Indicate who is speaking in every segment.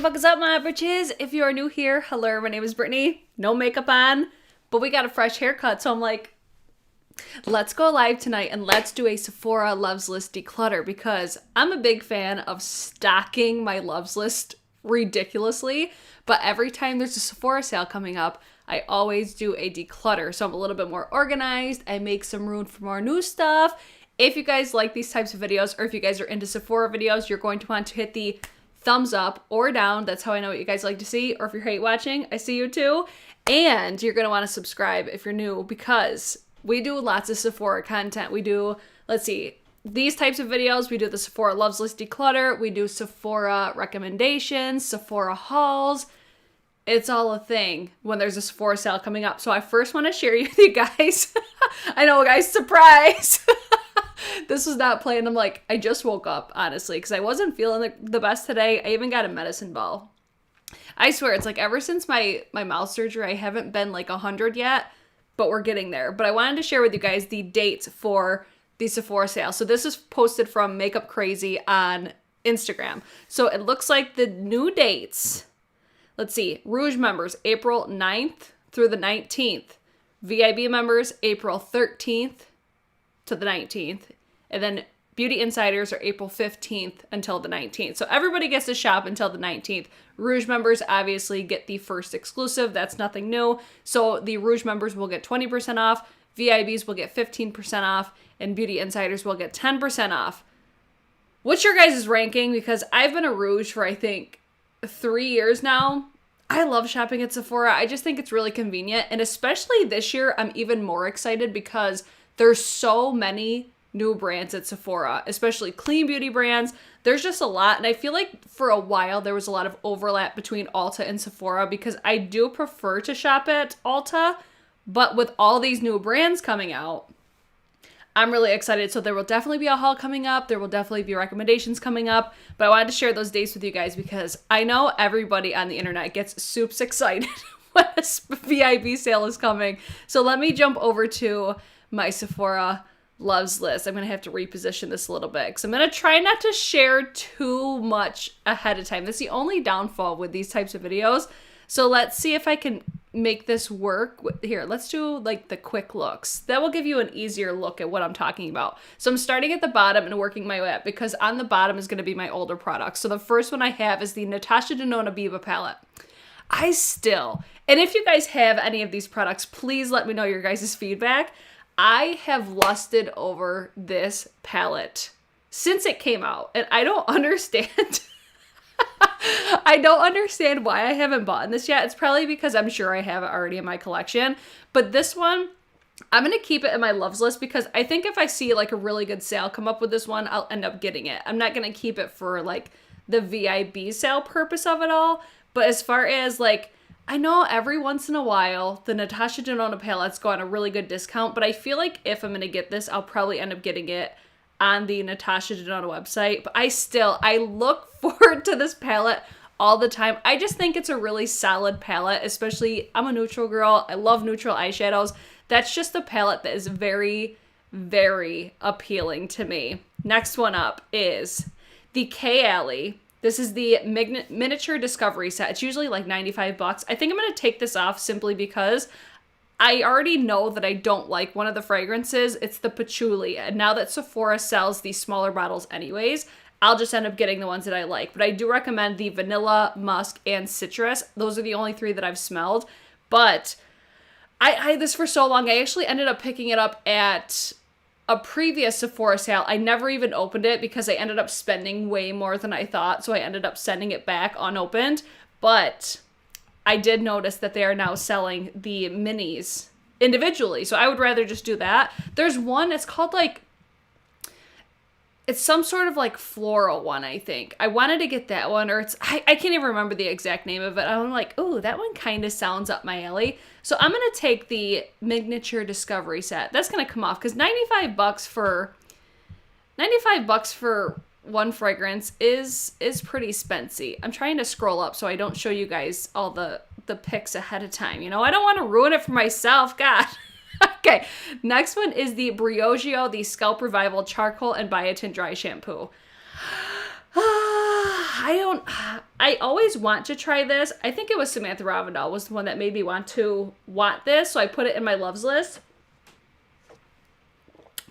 Speaker 1: the fuck is up, my bitches? If you are new here, hello, my name is Brittany. No makeup on, but we got a fresh haircut, so I'm like, let's go live tonight and let's do a Sephora Loves List declutter because I'm a big fan of stocking my Loves List ridiculously, but every time there's a Sephora sale coming up, I always do a declutter, so I'm a little bit more organized. I make some room for more new stuff. If you guys like these types of videos, or if you guys are into Sephora videos, you're going to want to hit the thumbs up or down. That's how I know what you guys like to see. Or if you're hate watching, I see you too. And you're going to want to subscribe if you're new because we do lots of Sephora content. We do, let's see, these types of videos. We do the Sephora Loves List declutter. We do Sephora recommendations, Sephora hauls. It's all a thing when there's a Sephora sale coming up. So I first want to share with you guys. I know, guys, surprise. This was not planned. I'm like, I just woke up, honestly, because I wasn't feeling the best today. I even got a medicine ball. I swear, it's like ever since my mouth surgery, I haven't been like 100 yet, but we're getting there. But I wanted to share with you guys the dates for the Sephora sale. So this is posted from Makeup Crazy on Instagram. So it looks like the new dates, let's see, Rouge members, April 9th through the 19th. VIB members, April 13th to the 19th. And then Beauty Insiders are April 15th until the 19th. So everybody gets to shop until the 19th. Rouge members obviously get the first exclusive. That's nothing new. So the Rouge members will get 20% off. VIBs will get 15% off. And Beauty Insiders will get 10% off. What's your guys' ranking? Because I've been a Rouge for, I think, 3 years now. I love shopping at Sephora. I just think it's really convenient. And especially this year, I'm even more excited because there's so many new brands at Sephora, especially clean beauty brands. There's just a lot. And I feel like for a while, there was a lot of overlap between Ulta and Sephora because I do prefer to shop at Ulta. But with all these new brands coming out, I'm really excited. So there will definitely be a haul coming up. There will definitely be recommendations coming up. But I wanted to share those dates with you guys because I know everybody on the internet gets super excited when a VIB sale is coming. So let me jump over to my Sephora Loves List. I'm going to have to reposition this a little bit because I'm going to try not to share too much ahead of time. That's the only downfall with these types of videos. So let's see if I can make this work. Here, let's do like the quick looks. That will give you an easier look at what I'm talking about. So I'm starting at the bottom and working my way up because on the bottom is going to be my older products. So the first one I have is the Natasha Denona Biba palette. And if you guys have any of these products, please let me know your guys' feedback. I have lusted over this palette since it came out, and I don't understand. I don't understand why I haven't bought this yet. It's probably because I'm sure I have it already in my collection, but this one, I'm going to keep it in my loves list because I think if I see like a really good sale come up with this one, I'll end up getting it. I'm not going to keep it for like the VIB sale purpose of it all, but as far as like, I know every once in a while, the Natasha Denona palettes go on a really good discount, but I feel like if I'm going to get this, I'll probably end up getting it on the Natasha Denona website. But I look forward to this palette all the time. I just think it's a really solid palette, especially I'm a neutral girl. I love neutral eyeshadows. That's just a palette that is very, very appealing to me. Next one up is the K Alley. This is the miniature discovery set. It's usually like 95 bucks. I think I'm going to take this off simply because I already know that I don't like one of the fragrances. It's the patchouli. And now that Sephora sells these smaller bottles anyways, I'll just end up getting the ones that I like. But I do recommend the vanilla, musk, and citrus. Those are the only three that I've smelled. But I had this for so long. I actually ended up picking it up at a previous Sephora sale. I never even opened it because I ended up spending way more than I thought. So I ended up sending it back unopened. But I did notice that they are now selling the minis individually. So I would rather just do that. There's one, it's called like, it's some sort of like floral one, I think. I wanted to get that one, or I can't even remember the exact name of it. I'm like, oh, that one kind of sounds up my alley. So I'm going to take the miniature discovery set. That's going to come off because 95 bucks for one fragrance is pretty spency. I'm trying to scroll up so I don't show you guys all the pics ahead of time. You know, I don't want to ruin it for myself. God. Okay, next one is the Giorgio, the Scalp Revival Charcoal and Biotin Dry Shampoo. I always want to try this. I think it was Samantha Ravindal was the one that made me want this. So I put it in my loves list.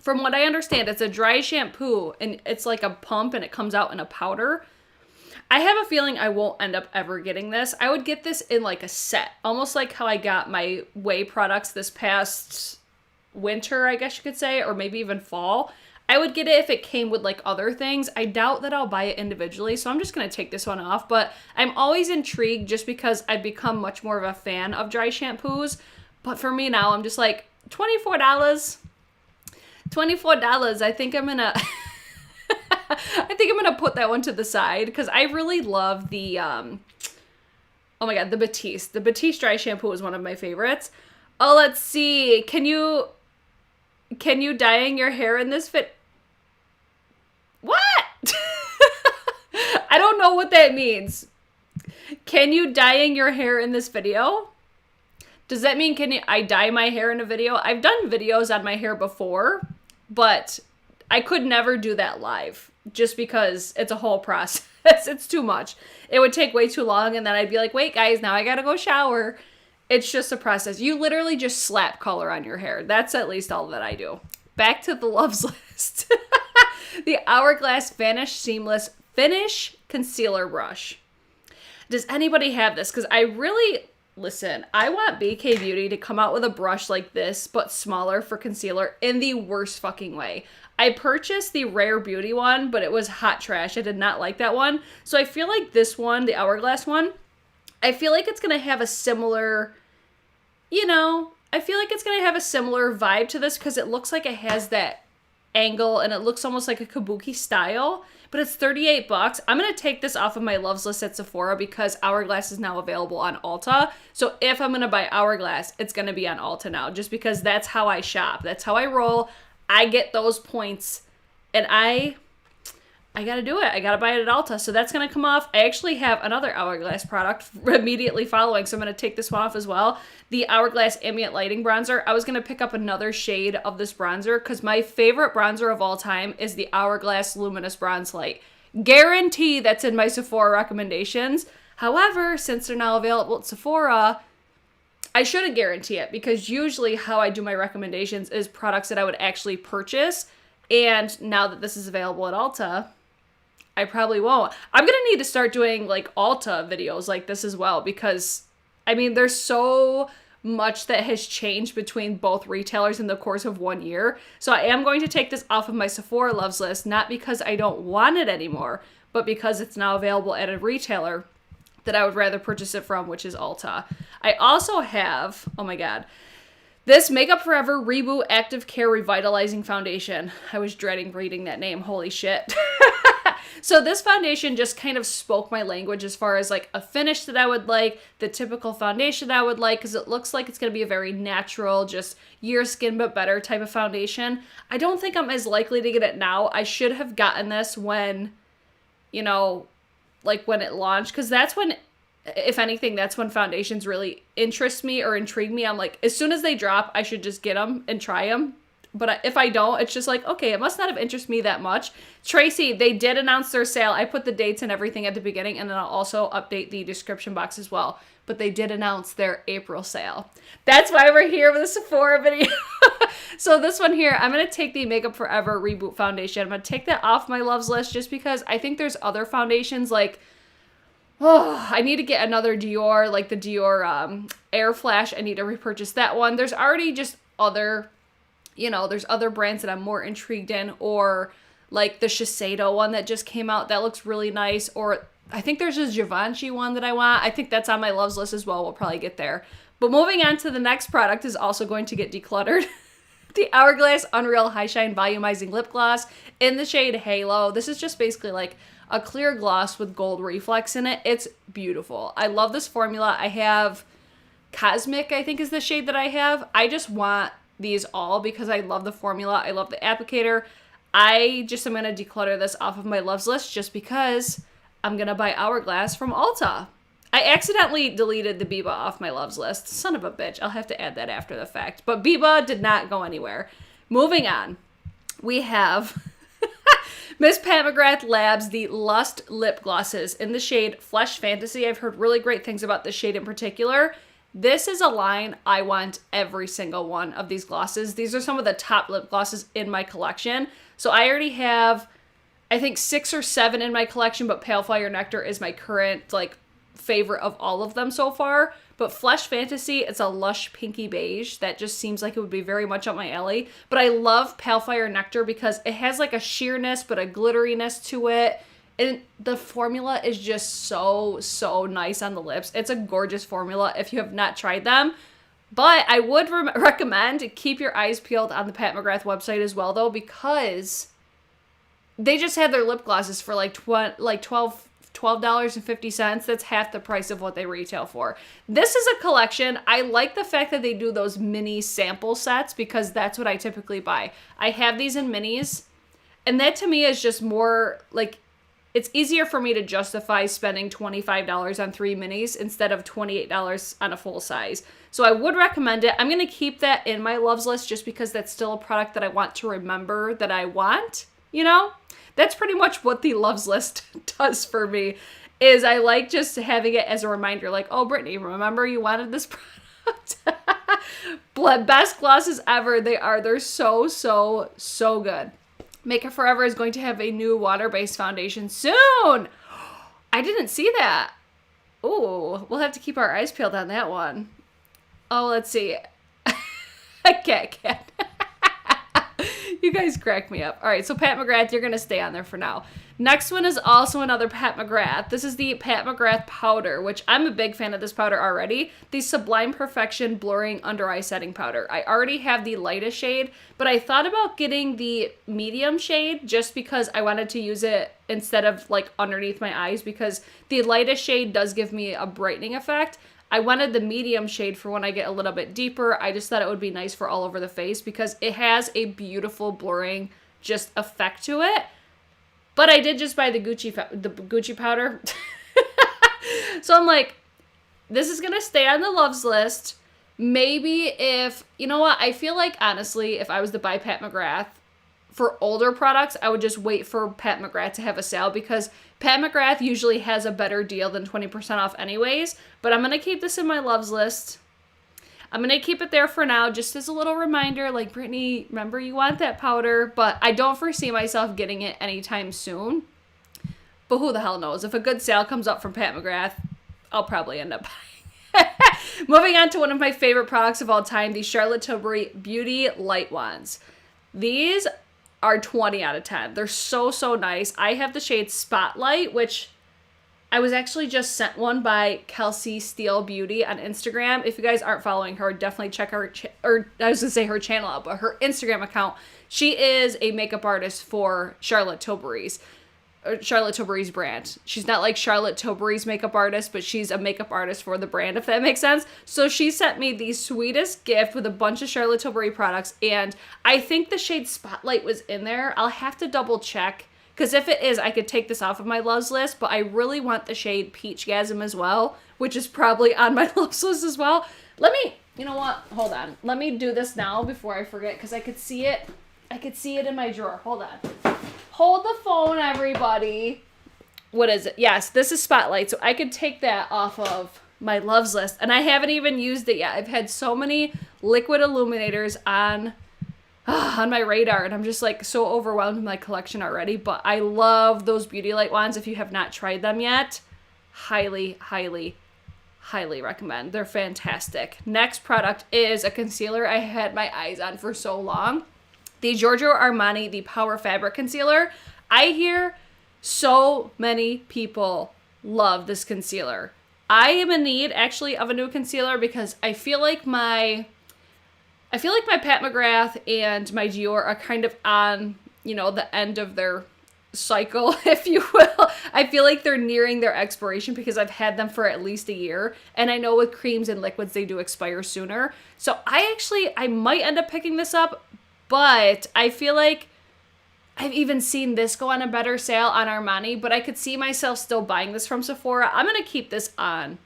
Speaker 1: From what I understand, it's a dry shampoo and it's like a pump and it comes out in a powder. I have a feeling I won't end up ever getting this. I would get this in like a set, almost like how I got my Way products this past winter, I guess you could say, or maybe even fall. I would get it if it came with like other things. I doubt that I'll buy it individually, so I'm just going to take this one off. But I'm always intrigued just because I've become much more of a fan of dry shampoos. But for me now, I'm just like, $24? $24, I think I'm going to... I think I'm going to put that one to the side because I really love the, oh my God, the Batiste. The Batiste dry shampoo is one of my favorites. Oh, let's see. Can you dyeing your hair in this fit? What? I don't know what that means. Can you dyeing your hair in this video? Does that mean I dye my hair in a video? I've done videos on my hair before, but I could never do that live just because it's a whole process. It's too much. It would take way too long and then I'd be like, wait guys, now I gotta go shower. It's just a process. You literally just slap color on your hair. That's at least all that I do. Back to the loves list. The Hourglass Vanish Seamless Finish Concealer Brush. Does anybody have this? Because I really... Listen, I want BK Beauty to come out with a brush like this, but smaller for concealer in the worst fucking way. I purchased the Rare Beauty one, but it was hot trash. I did not like that one. So I feel like this one, the Hourglass one, I feel like it's going to have a similar, I feel like it's going to have a similar vibe to this because it looks like it has that angle and it looks almost like a kabuki style. But it's $38. I'm going to take this off of my loves list at Sephora because Hourglass is now available on Ulta. So if I'm going to buy Hourglass, it's going to be on Ulta now just because that's how I shop. That's how I roll. I get those points and I got to do it. I got to buy it at Ulta. So that's going to come off. I actually have another Hourglass product immediately following. So I'm going to take this one off as well. The Hourglass Ambient Lighting Bronzer. I was going to pick up another shade of this bronzer because my favorite bronzer of all time is the Hourglass Luminous Bronze Light. Guarantee that's in my Sephora recommendations. However, since they're now available at Sephora, I shouldn't guarantee it because usually how I do my recommendations is products that I would actually purchase. And now that this is available at Ulta, I probably won't. I'm going to need to start doing like Ulta videos like this as well because, I mean, there's so much that has changed between both retailers in the course of 1 year. So I am going to take this off of my Sephora loves list, not because I don't want it anymore, but because it's now available at a retailer that I would rather purchase it from, which is Ulta. I also have, oh my God, this Makeup Forever Reboot Active Care Revitalizing Foundation. I was dreading reading that name. Holy shit. So this foundation just kind of spoke my language as far as like a finish that I would like, the typical foundation that I would like, because it looks like it's going to be a very natural, just your skin but better type of foundation. I don't think I'm as likely to get it now. I should have gotten this when, like when it launched, because that's when, if anything, that's when foundations really interest me or intrigue me. I'm like, as soon as they drop, I should just get them and try them. But if I don't, it's just like, okay, it must not have interested me that much. Tracy, they did announce their sale. I put the dates and everything at the beginning, and then I'll also update the description box as well. But they did announce their April sale. That's why we're here with a Sephora video. So this one here, I'm going to take the Makeup Forever Reboot Foundation. I'm going to take that off my loves list just because I think there's other foundations like, I need to get another Dior, like the Dior Air Flash. I need to repurchase that one. There's already just other... there's other brands that I'm more intrigued in, or like the Shiseido one that just came out that looks really nice, or I think there's a Givenchy one that I want. I think that's on my loves list as well. We'll probably get there. But moving on to the next product is also going to get decluttered. The Hourglass Unreal High Shine Volumizing Lip Gloss in the shade Halo. This is just basically like a clear gloss with gold reflex in it. It's beautiful. I love this formula. I have Cosmic, I think is the shade that I have. I just want these all because I love the formula. I love the applicator. I just am going to declutter this off of my loves list just because I'm going to buy Hourglass from Ulta. I accidentally deleted the Biba off my loves list. Son of a bitch. I'll have to add that after the fact. But Biba did not go anywhere. Moving on. We have Miss Pat McGrath Labs, the Lust Lip Glosses in the shade Flesh Fantasy. I've heard really great things about this shade in particular. This is a line I want every single one of these glosses. These are some of the top lip glosses in my collection. So I already have, I think 6 or 7 in my collection, but Pale Fire Nectar is my current like favorite of all of them so far. But Flesh Fantasy, it's a lush pinky beige that just seems like it would be very much up my alley. But I love Pale Fire Nectar because it has like a sheerness but a glitteriness to it. And the formula is just so, so nice on the lips. It's a gorgeous formula if you have not tried them. But I would recommend keep your eyes peeled on the Pat McGrath website as well, though, because they just had their lip glosses for like $12.50. That's half the price of what they retail for. This is a collection. I like the fact that they do those mini sample sets because that's what I typically buy. I have these in minis, and that to me is just more like, it's easier for me to justify spending $25 on 3 minis instead of $28 on a full size. So I would recommend it. I'm going to keep that in my loves list just because that's still a product that I want to remember that I want, you know? That's pretty much what the loves list does for me, is I like just having it as a reminder, like, oh, Brittany, remember you wanted this product? Best glosses ever. They are. They're so, so, so good. Makeup Forever is going to have a new water-based foundation soon. I didn't see that. Ooh, we'll have to keep our eyes peeled on that one. Oh, let's see. I can't. You guys crack me up. All right, so Pat McGrath, you're going to stay on there for now. Next one is also another Pat McGrath. This is the Pat McGrath Powder, which I'm a big fan of this powder already. The Sublime Perfection Blurring Under Eye Setting Powder. I already have the lightest shade, but I thought about getting the medium shade just because I wanted to use it instead of like underneath my eyes, because the lightest shade does give me a brightening effect. I wanted the medium shade for when I get a little bit deeper. I just thought it would be nice for all over the face because it has a beautiful blurring just effect to it. But I did just buy the Gucci powder. So I'm like, this is going to stay on the loves list. Maybe if, you know what, I feel like honestly, if I was to buy Pat McGrath for older products, I would just wait for Pat McGrath to have a sale because Pat McGrath usually has a better deal than 20% off anyways. But I'm going to keep this in my loves list. I'm going to keep it there for now just as a little reminder, like, Brittany, remember you want that powder, but I don't foresee myself getting it anytime soon. But who the hell knows? If a good sale comes up from Pat McGrath, I'll probably end up buying. Moving on to one of my favorite products of all time, the Charlotte Tilbury Beauty Light Wands. These are 20 out of 10. They're so, so nice. I have the shade Spotlight, which I was actually just sent one by Kelsey Steele Beauty on Instagram. If you guys aren't following her, definitely check her, her channel out, but her Instagram account. She is a makeup artist for Charlotte Tilbury's brand. She's not like Charlotte Tilbury's makeup artist, but she's a makeup artist for the brand, if that makes sense. So she sent me the sweetest gift with a bunch of Charlotte Tilbury products, and I think the shade Spotlight was in there. I'll have to double check, because if it is, I could take this off of my loves list, but I really want the shade Peachgasm as well, which is probably on my loves list as well. You know what? Hold on. Let me do this now before I forget, because I could see it. I could see it in my drawer. Hold on. Hold the phone, everybody. What is it? Yes, this is Spotlight, so I could take that off of my loves list, and I haven't even used it yet. I've had so many liquid illuminators on my radar, and I'm just like so overwhelmed with my collection already, but I love those Beauty Light Wands. If you have not tried them yet, highly, highly, highly recommend. They're fantastic. Next product is a concealer I had my eyes on for so long. The Giorgio Armani, the Power Fabric Concealer. I hear so many people love this concealer. I am in need, actually, of a new concealer because I feel like my Pat McGrath and my Dior are kind of on, the end of their cycle, if you will. I feel like they're nearing their expiration because I've had them for at least a year. And I know with creams and liquids, they do expire sooner. So I might end up picking this up. But I feel like I've even seen this go on a better sale on Armani, but I could see myself still buying this from Sephora. I'm going to keep this on.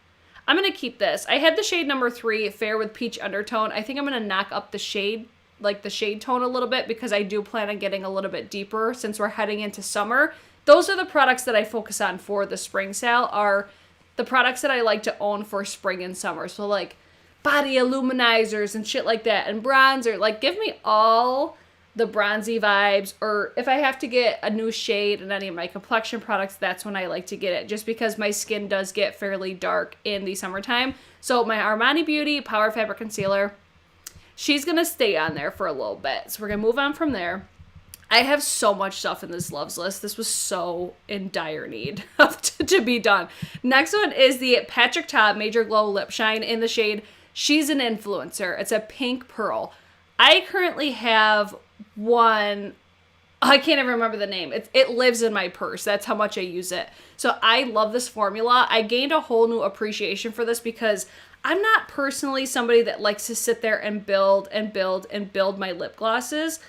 Speaker 1: I'm going to keep this. I had the shade number 3, Fair with Peach Undertone. I think I'm going to knock up the shade like the shade tone a little bit because I do plan on getting a little bit deeper since we're heading into summer. Those are the products that I focus on for the spring sale, are the products that I like to own for spring and summer. So like body illuminizers and shit like that, and bronzer. Like, give me all the bronzy vibes, or if I have to get a new shade in any of my complexion products, that's when I like to get it, just because my skin does get fairly dark in the summertime. So my Armani Beauty Power Fabric Concealer, she's gonna stay on there for a little bit. So we're gonna move on from there. I have so much stuff in this loves list. This was so in dire need to be done. Next one is the Patrick Ta Major Glow Lip Shine in the shade She's an Influencer. It's a pink pearl. I currently have one, I can't even remember the name. It lives in my purse. That's how much I use it. So I love this formula. I gained a whole new appreciation for this because I'm not personally somebody that likes to sit there and build and build and build my lip glosses.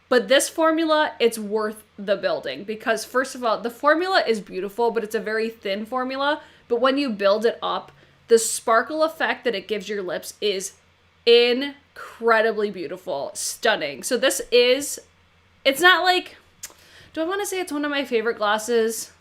Speaker 1: But this formula, it's worth the building because, first of all, the formula is beautiful, but it's a very thin formula. But when you build it up, the sparkle effect that it gives your lips is incredibly beautiful, stunning. So this is, it's not like, do I want to say it's one of my favorite glosses?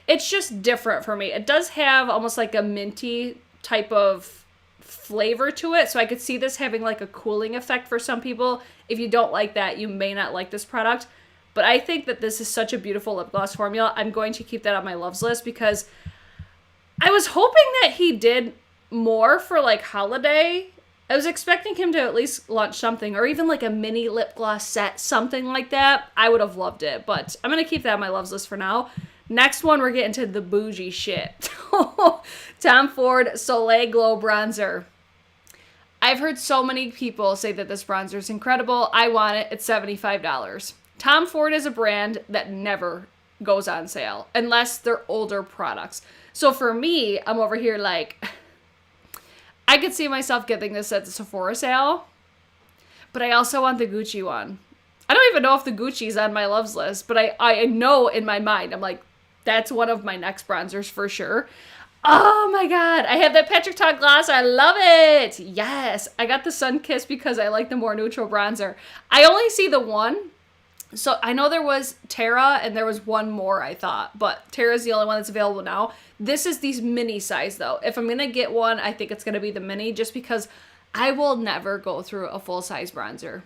Speaker 1: It's just different for me. It does have almost like a minty type of flavor to it. So I could see this having like a cooling effect for some people. If you don't like that, you may not like this product. But I think that this is such a beautiful lip gloss formula. I'm going to keep that on my loves list because I was hoping that he did more for like holiday. I was expecting him to at least launch something, or even like a mini lip gloss set, something like that. I would have loved it, but I'm going to keep that on my loves list for now. Next one, we're getting to the bougie shit. Tom Ford Soleil Glow Bronzer. I've heard so many people say that this bronzer is incredible. I want it. It's $75. Tom Ford is a brand that never goes on sale unless they're older products. So for me, I'm over here like, I could see myself getting this at the Sephora sale, but I also want the Gucci one. I don't even know if the Gucci's on my loves list, but I know in my mind, I'm like, that's one of my next bronzers for sure. Oh my God, I have that Patrick Ta gloss. I love it. Yes, I got the Sun Kiss because I like the more neutral bronzer. I only see the one. So I know there was Tara and there was one more, I thought, but Tara's the only one that's available now. This is the mini size though. If I'm going to get one, I think it's going to be the mini, just because I will never go through a full size bronzer.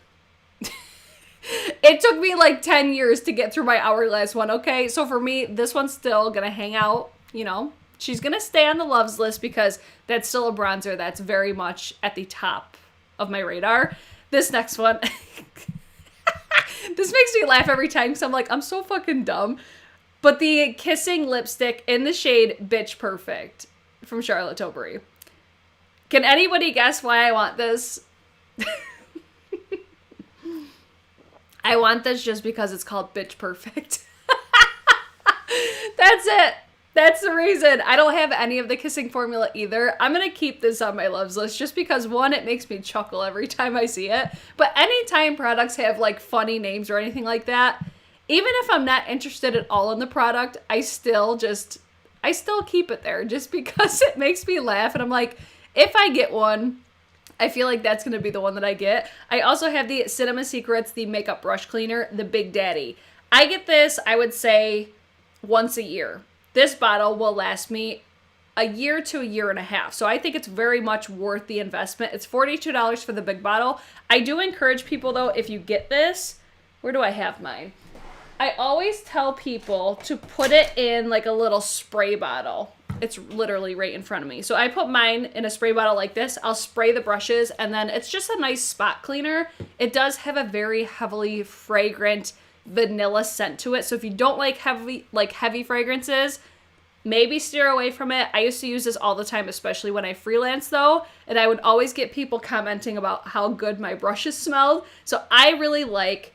Speaker 1: It took me like 10 years to get through my Hourglass one, okay? So for me, this one's still going to hang out, you know. She's going to stay on the loves list because that's still a bronzer that's very much at the top of my radar. This next one, this makes me laugh every time because I'm like, I'm so fucking dumb. But the Kissing Lipstick in the shade Bitch Perfect from Charlotte Tilbury. Can anybody guess why I want this? I want this just because it's called Bitch Perfect. That's it. That's the reason. I don't have any of the kissing formula either. I'm going to keep this on my loves list just because, one, it makes me chuckle every time I see it. But anytime products have like funny names or anything like that, even if I'm not interested at all in the product, I still keep it there just because it makes me laugh. And I'm like, if I get one, I feel like that's going to be the one that I get. I also have the Cinema Secrets, the makeup brush cleaner, the Big Daddy. I get this, I would say, once a year. This bottle will last me a year to a year and a half. So I think it's very much worth the investment. It's $42 for the big bottle. I do encourage people though, if you get this, where do I have mine? I always tell people to put it in like a little spray bottle. It's literally right in front of me. So I put mine in a spray bottle like this. I'll spray the brushes and then it's just a nice spot cleaner. It does have a very heavily fragrant vanilla scent to it. So if you don't like heavy fragrances, maybe steer away from it. I used to use this all the time, especially when I freelance though. And I would always get people commenting about how good my brushes smelled. So I really like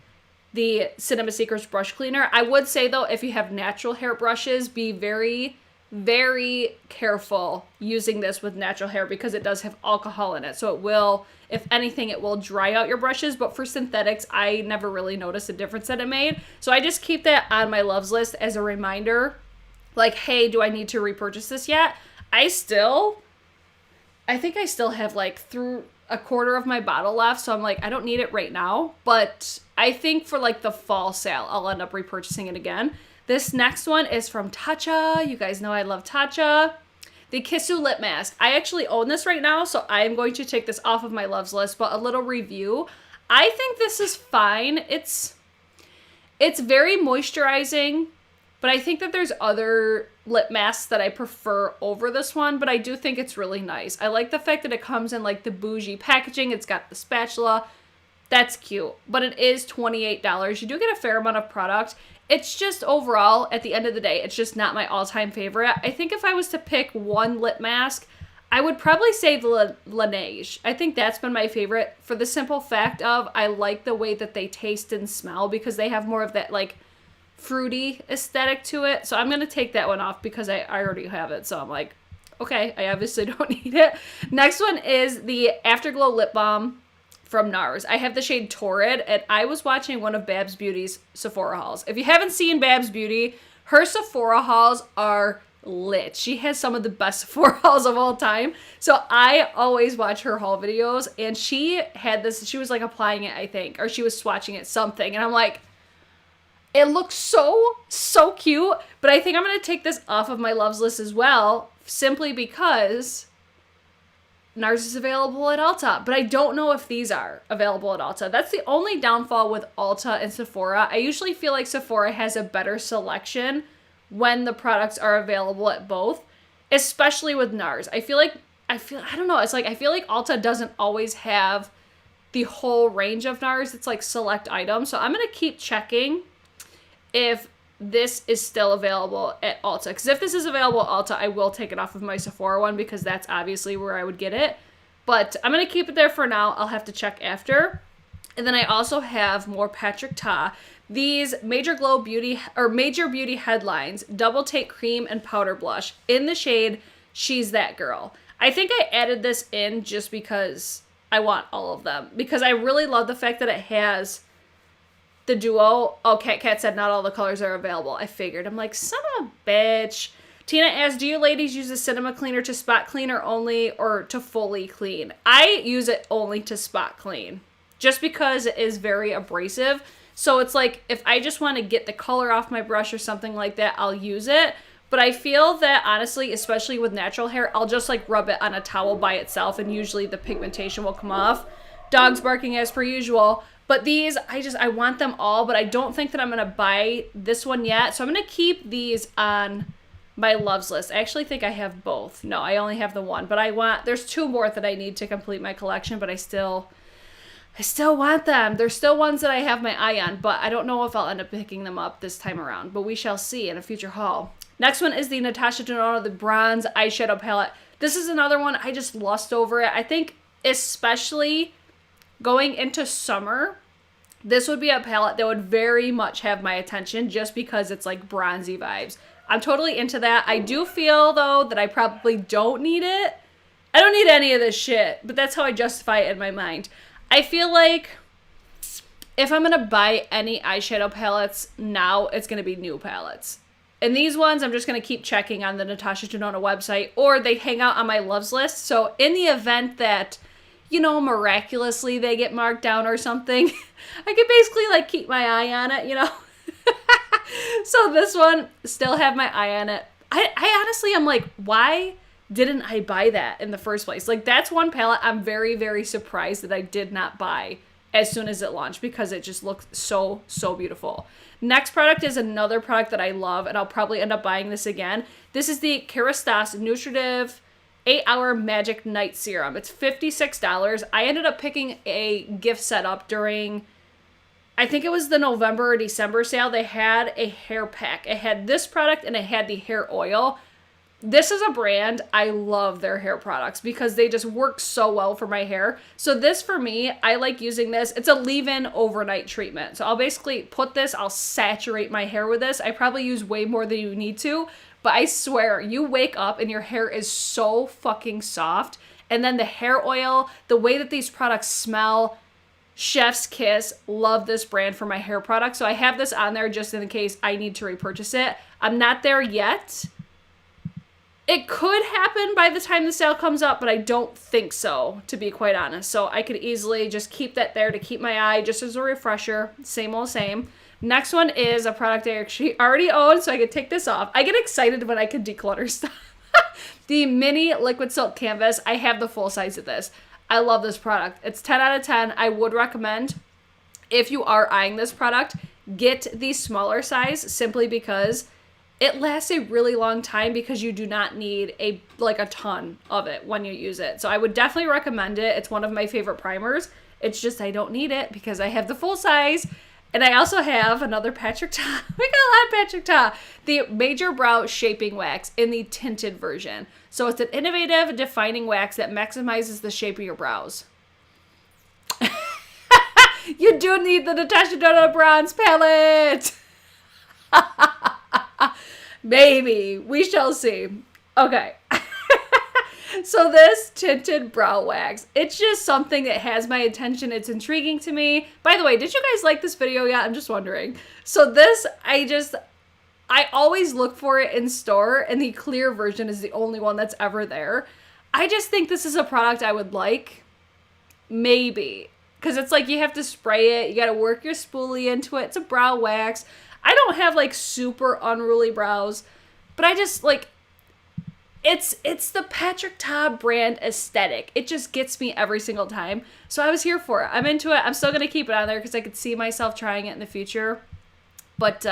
Speaker 1: the Cinema Secrets brush cleaner. I would say though, if you have natural hair brushes, be very, very careful using this with natural hair because it does have alcohol in it. So it will, if anything, it will dry out your brushes. But for synthetics, I never really noticed the difference that it made. So I just keep that on my loves list as a reminder. Like, hey, do I need to repurchase this yet? I still I think I still have like through a quarter of my bottle left, so I'm like, I don't need it right now, but I think for like the fall sale, I'll end up repurchasing it again. This next one is from Tatcha. You guys know I love Tatcha. The Kisu Lip Mask. I actually own this right now, so I'm going to take this off of my loves list, but a little review. I think this is fine. It's very moisturizing, but I think that there's other lip masks that I prefer over this one, but I do think it's really nice. I like the fact that it comes in like the bougie packaging. It's got the spatula. That's cute, but it is $28. You do get a fair amount of product. It's just overall, at the end of the day, it's just not my all-time favorite. I think if I was to pick one lip mask, I would probably say the Laneige. I think that's been my favorite for the simple fact of I like the way that they taste and smell because they have more of that like fruity aesthetic to it. So I'm going to take that one off because I already have it. So I'm like, okay, I obviously don't need it. Next one is the Afterglow Lip Balm from NARS. I have the shade Torrid, and I was watching one of Babs Beauty's Sephora hauls. If you haven't seen Babs Beauty, her Sephora hauls are lit. She has some of the best Sephora hauls of all time. So I always watch her haul videos, and she had this, she was like applying it, I think, or she was swatching it something, and I'm like, it looks so cute, but I think I'm going to take this off of my loves list as well, simply because NARS is available at Ulta, but I don't know if these are available at Ulta. That's the only downfall with Ulta and Sephora. I usually feel like Sephora has a better selection when the products are available at both, especially with NARS. I don't know, it's like I feel like Ulta doesn't always have the whole range of NARS. It's like select items. So I'm going to keep checking if this is still available at Ulta. Because if this is available at Ulta, I will take it off of my Sephora one because that's obviously where I would get it. But I'm going to keep it there for now. I'll have to check after. And then I also have more Patrick Ta. These Major Beauty Headlines Double Take Cream and Powder Blush in the shade She's That Girl. I think I added this in just because I want all of them. Because I really love the fact that it has the duo. Oh, Kat said not all the colors are available. I figured. I'm like, son of a bitch. Tina asked, do you ladies use a cinema cleaner to spot clean or only or to fully clean? I use it only to spot clean just because it is very abrasive. So it's like if I just want to get the color off my brush or something like that, I'll use it. But I feel that honestly, especially with natural hair, I'll just like rub it on a towel by itself and usually the pigmentation will come off. Dogs barking as per usual. But these, I want them all, but I don't think that I'm going to buy this one yet. So I'm going to keep these on my loves list. I actually think I have both. No, I only have the one. But there's two more that I need to complete my collection, but I still want them. There's still ones that I have my eye on, but I don't know if I'll end up picking them up this time around. But we shall see in a future haul. Next one is the Natasha Denona, the Bronze Eyeshadow Palette. This is another one I just lust over it. I think especially going into summer, this would be a palette that would very much have my attention just because it's like bronzy vibes. I'm totally into that. I do feel, though, that I probably don't need it. I don't need any of this shit, but that's how I justify it in my mind. I feel like if I'm going to buy any eyeshadow palettes now, it's going to be new palettes. And these ones, I'm just going to keep checking on the Natasha Denona website, or they hang out on my loves list. So in the event that, you know, miraculously they get marked down or something, I could basically like keep my eye on it, you know. So this one, still have my eye on it. I honestly, I'm like, why didn't I buy that in the first place? Like, that's one palette I'm very, very surprised that I did not buy as soon as it launched because it just looks so, so beautiful. Next product is another product that I love, and I'll probably end up buying this again. This is the Kerastase Nutritive 8-Hour Magic Night Serum. It's $56. I ended up picking a gift setup during, I think it was the November or December sale. They had a hair pack. It had this product and it had the hair oil. This is a brand, I love their hair products because they just work so well for my hair. So this for me, I like using this. It's a leave-in overnight treatment. So I'll basically put this, I'll saturate my hair with this. I probably use way more than you need to, but I swear, you wake up and your hair is so fucking soft. And then the hair oil, the way that these products smell, chef's kiss. Love this brand for my hair products. So I have this on there just in case I need to repurchase it. I'm not there yet. It could happen by the time the sale comes up, but I don't think so, to be quite honest. So I could easily just keep that there to keep my eye just as a refresher. Same old same. Next one is a product I actually already own, so I could take this off. I get excited when I can declutter stuff. The mini liquid silk canvas. I have the full size of this. I love this product. It's 10 out of 10. I would recommend, if you are eyeing this product, get the smaller size simply because it lasts a really long time because you do not need a ton of it when you use it. So I would definitely recommend it. It's one of my favorite primers. It's just I don't need it because I have the full size. And I also have another Patrick Ta. We got a lot of Patrick Ta. The Major Brow Shaping Wax in the tinted version. So it's an innovative, defining wax that maximizes the shape of your brows. You do need the Natasha Denona Bronze Palette. Maybe. We shall see. Okay. So this tinted brow wax, it's just something that has my attention. It's intriguing to me. By the way, did you guys like this video yet? I'm just wondering. So this, I always look for it in store, and the clear version is the only one that's ever there. I just think this is a product I would like. Maybe. Because it's like you have to spray it. You got to work your spoolie into it. It's a brow wax. I don't have like super unruly brows, but I just like, it's the Patrick Ta brand aesthetic. It just gets me every single time. So I was here for it. I'm into it. I'm still going to keep it on there because I could see myself trying it in the future. But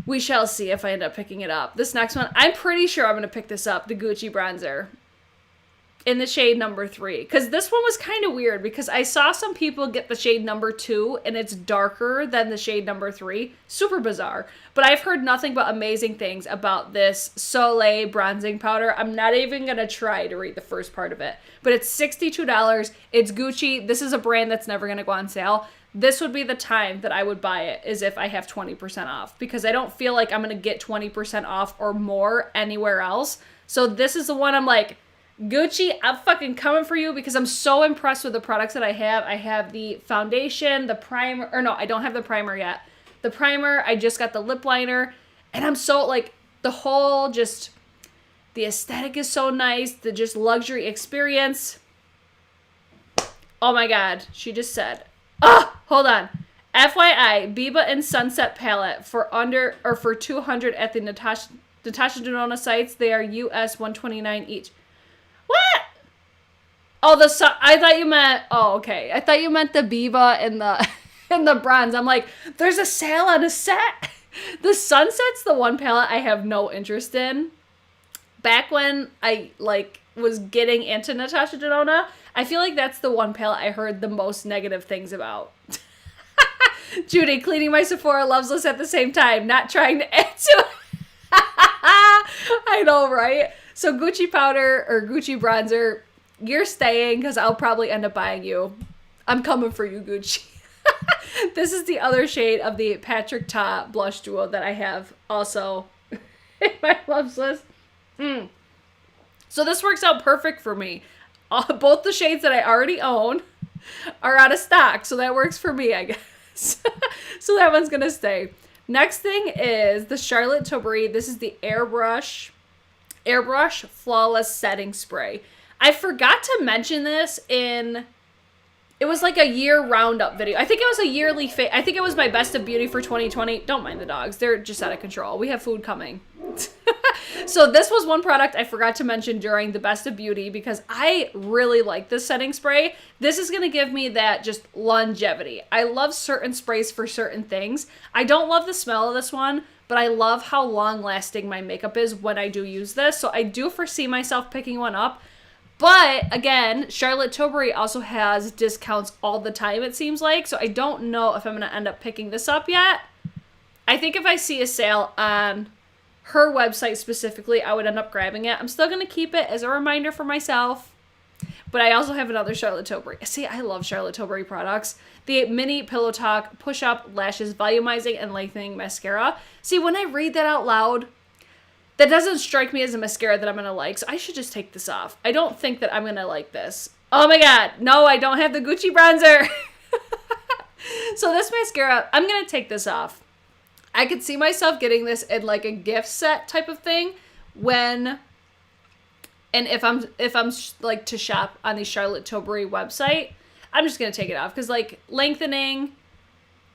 Speaker 1: we shall see if I end up picking it up. This next one, I'm pretty sure I'm going to pick this up, the Gucci bronzer in the shade number 3. Because this one was kind of weird because I saw some people get the shade number 2 and it's darker than the shade number 3. Super bizarre. But I've heard nothing but amazing things about this Soleil bronzing powder. I'm not even going to try to read the first part of it. But it's $62. It's Gucci. This is a brand that's never going to go on sale. This would be the time that I would buy it, is if I have 20% off. Because I don't feel like I'm going to get 20% off or more anywhere else. So this is the one I'm like, Gucci, I'm fucking coming for you because I'm so impressed with the products that I have. I have the foundation, the primer, or no, I don't have the primer yet. The primer, I just got the lip liner, and I'm so, like, the whole just, the aesthetic is so nice, the just luxury experience. Oh my God, she just said, hold on. FYI, Biba and Sunset palette for for 200 at the Natasha Denona sites. They are US $129 each. What? Oh, I thought you meant, okay. I thought you meant the Biba and the bronze. I'm like, there's a sale on a set. The Sunset's the one palette I have no interest in. Back when I, was getting into Natasha Denona, I feel like that's the one palette I heard the most negative things about. Judy, cleaning my Sephora loves list at the same time, not trying to add to it. I know, right? So Gucci powder or Gucci bronzer, you're staying because I'll probably end up buying you. I'm coming for you, Gucci. This is the other shade of the Patrick Ta blush duo that I have also in my loves list. So this works out perfect for me. Both the shades that I already own are out of stock, so that works for me, I guess. So that one's going to stay. Next thing is the Charlotte Tilbury. This is the Airbrush Flawless Setting Spray. I forgot to mention this in, it was like a year roundup video. I think it was a yearly, I think it was my best of beauty for 2020. Don't mind the dogs. They're just out of control. We have food coming. So this was one product I forgot to mention during the best of beauty because I really like this setting spray. This is going to give me that just longevity. I love certain sprays for certain things. I don't love the smell of this one, but I love how long lasting my makeup is when I do use this. So I do foresee myself picking one up. But again, Charlotte Tilbury also has discounts all the time, it seems like. So I don't know if I'm going to end up picking this up yet. I think if I see a sale on her website specifically, I would end up grabbing it. I'm still going to keep it as a reminder for myself. But I also have another Charlotte Tilbury. See, I love Charlotte Tilbury products. The Mini Pillow Talk Push Up Lashes Volumizing and Lengthening Mascara. See, when I read that out loud, that doesn't strike me as a mascara that I'm going to like. So I should just take this off. I don't think that I'm going to like this. Oh my God. No, I don't have the Gucci bronzer. So this mascara, I'm going to take this off. I could see myself getting this in like a gift set type of thing when, and if I'm like to shop on the Charlotte Tilbury website, I'm just going to take it off. Because like lengthening,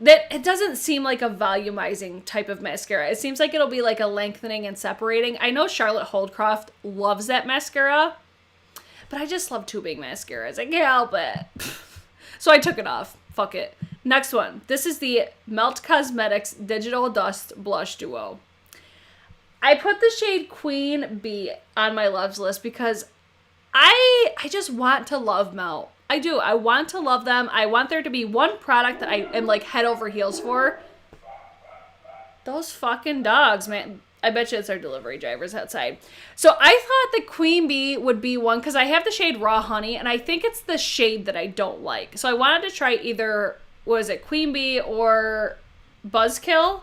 Speaker 1: that it doesn't seem like a volumizing type of mascara. It seems like it'll be like a lengthening and separating. I know Charlotte Holdcroft loves that mascara, but I just love tubing mascaras. I can't help it. So I took it off. Fuck it. Next one. This is the Melt Cosmetics Digital Dust Blush Duo. I put the shade Queen Bee on my loves list because I just want to love Melt. I do. I want to love them. I want there to be one product that I am like head over heels for. Those fucking dogs, man. I bet you it's our delivery drivers outside. So I thought the Queen Bee would be one because I have the shade Raw Honey, and I think it's the shade that I don't like. So I wanted to try either, was it Queen Bee or Buzzkill?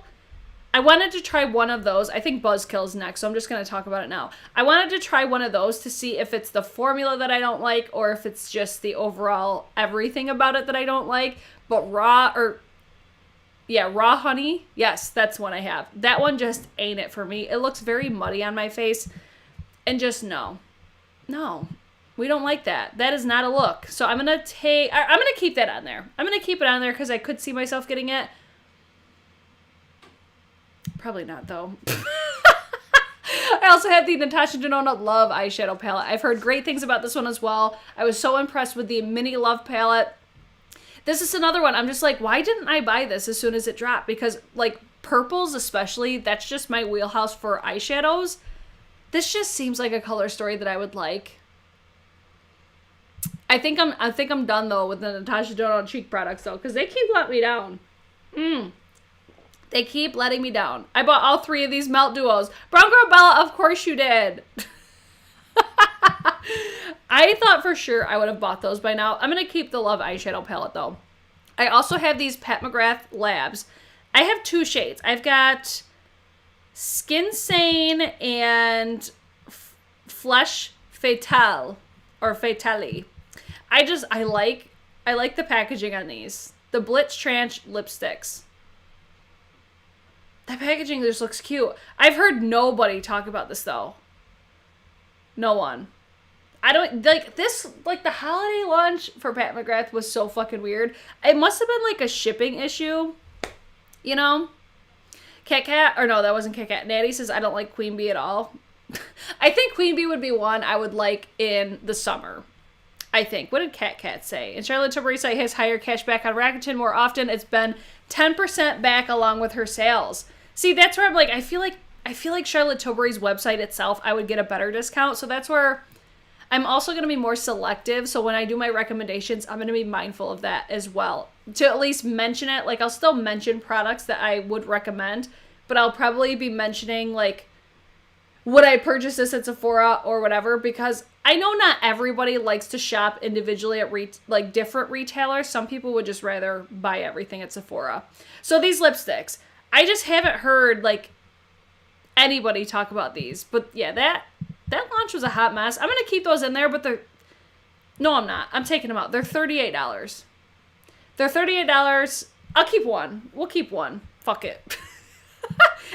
Speaker 1: I wanted to try one of those. I think Buzzkill's next, so I'm just going to talk about it now. I wanted to try one of those to see if it's the formula that I don't like or if it's just the overall everything about it that I don't like. But Raw Honey, yes, that's one I have. That one just ain't it for me. It looks very muddy on my face. And just no, we don't like that. That is not a look. So I'm going to keep that on there. I'm going to keep it on there because I could see myself getting it. Probably not, though. I also have the Natasha Denona Love eyeshadow palette. I've heard great things about this one as well. I was so impressed with the Mini Love palette. This is another one. I'm just like, why didn't I buy this as soon as it dropped? Because, like, purples especially, that's just my wheelhouse for eyeshadows. This just seems like a color story that I would like. I think I'm done, though, with the Natasha Denona cheek products, though, because they keep letting me down. They keep letting me down. I bought all three of these Melt Duos. Brown Girl Bella, of course you did. I thought for sure I would have bought those by now. I'm going to keep the Love eyeshadow palette, though. I also have these Pat McGrath Labs. I have two shades. I've got Skin Sane and Flesh Fatale, or Fatale. I like the packaging on these. The Blitz Tranche lipsticks. That packaging just looks cute. I've heard nobody talk about this, though. No one. I don't, like, this, like, the holiday launch for Pat McGrath was so fucking weird. It must have been, like, a shipping issue, you know? That wasn't Kat Kat. Natty says, I don't like Queen Bee at all. I think Queen Bee would be one I would like in the summer. I think. What did Kat Kat say? And Charlotte Tilbury has higher cash back on Rakuten more often. It's been 10% back along with her sales. See, that's where I'm like, I feel like Charlotte Tilbury's website itself, I would get a better discount. So that's where I'm also going to be more selective. So when I do my recommendations, I'm going to be mindful of that as well. To at least mention it. Like, I'll still mention products that I would recommend, but I'll probably be mentioning, like, would I purchase this at Sephora or whatever? Because I know not everybody likes to shop individually at different retailers. Some people would just rather buy everything at Sephora. So these lipsticks, I just haven't heard, like, anybody talk about these. But yeah, that launch was a hot mess. I'm going to keep those in there, but no, I'm not. I'm taking them out. They're $38. They're $38. I'll keep one. We'll keep one. Fuck it.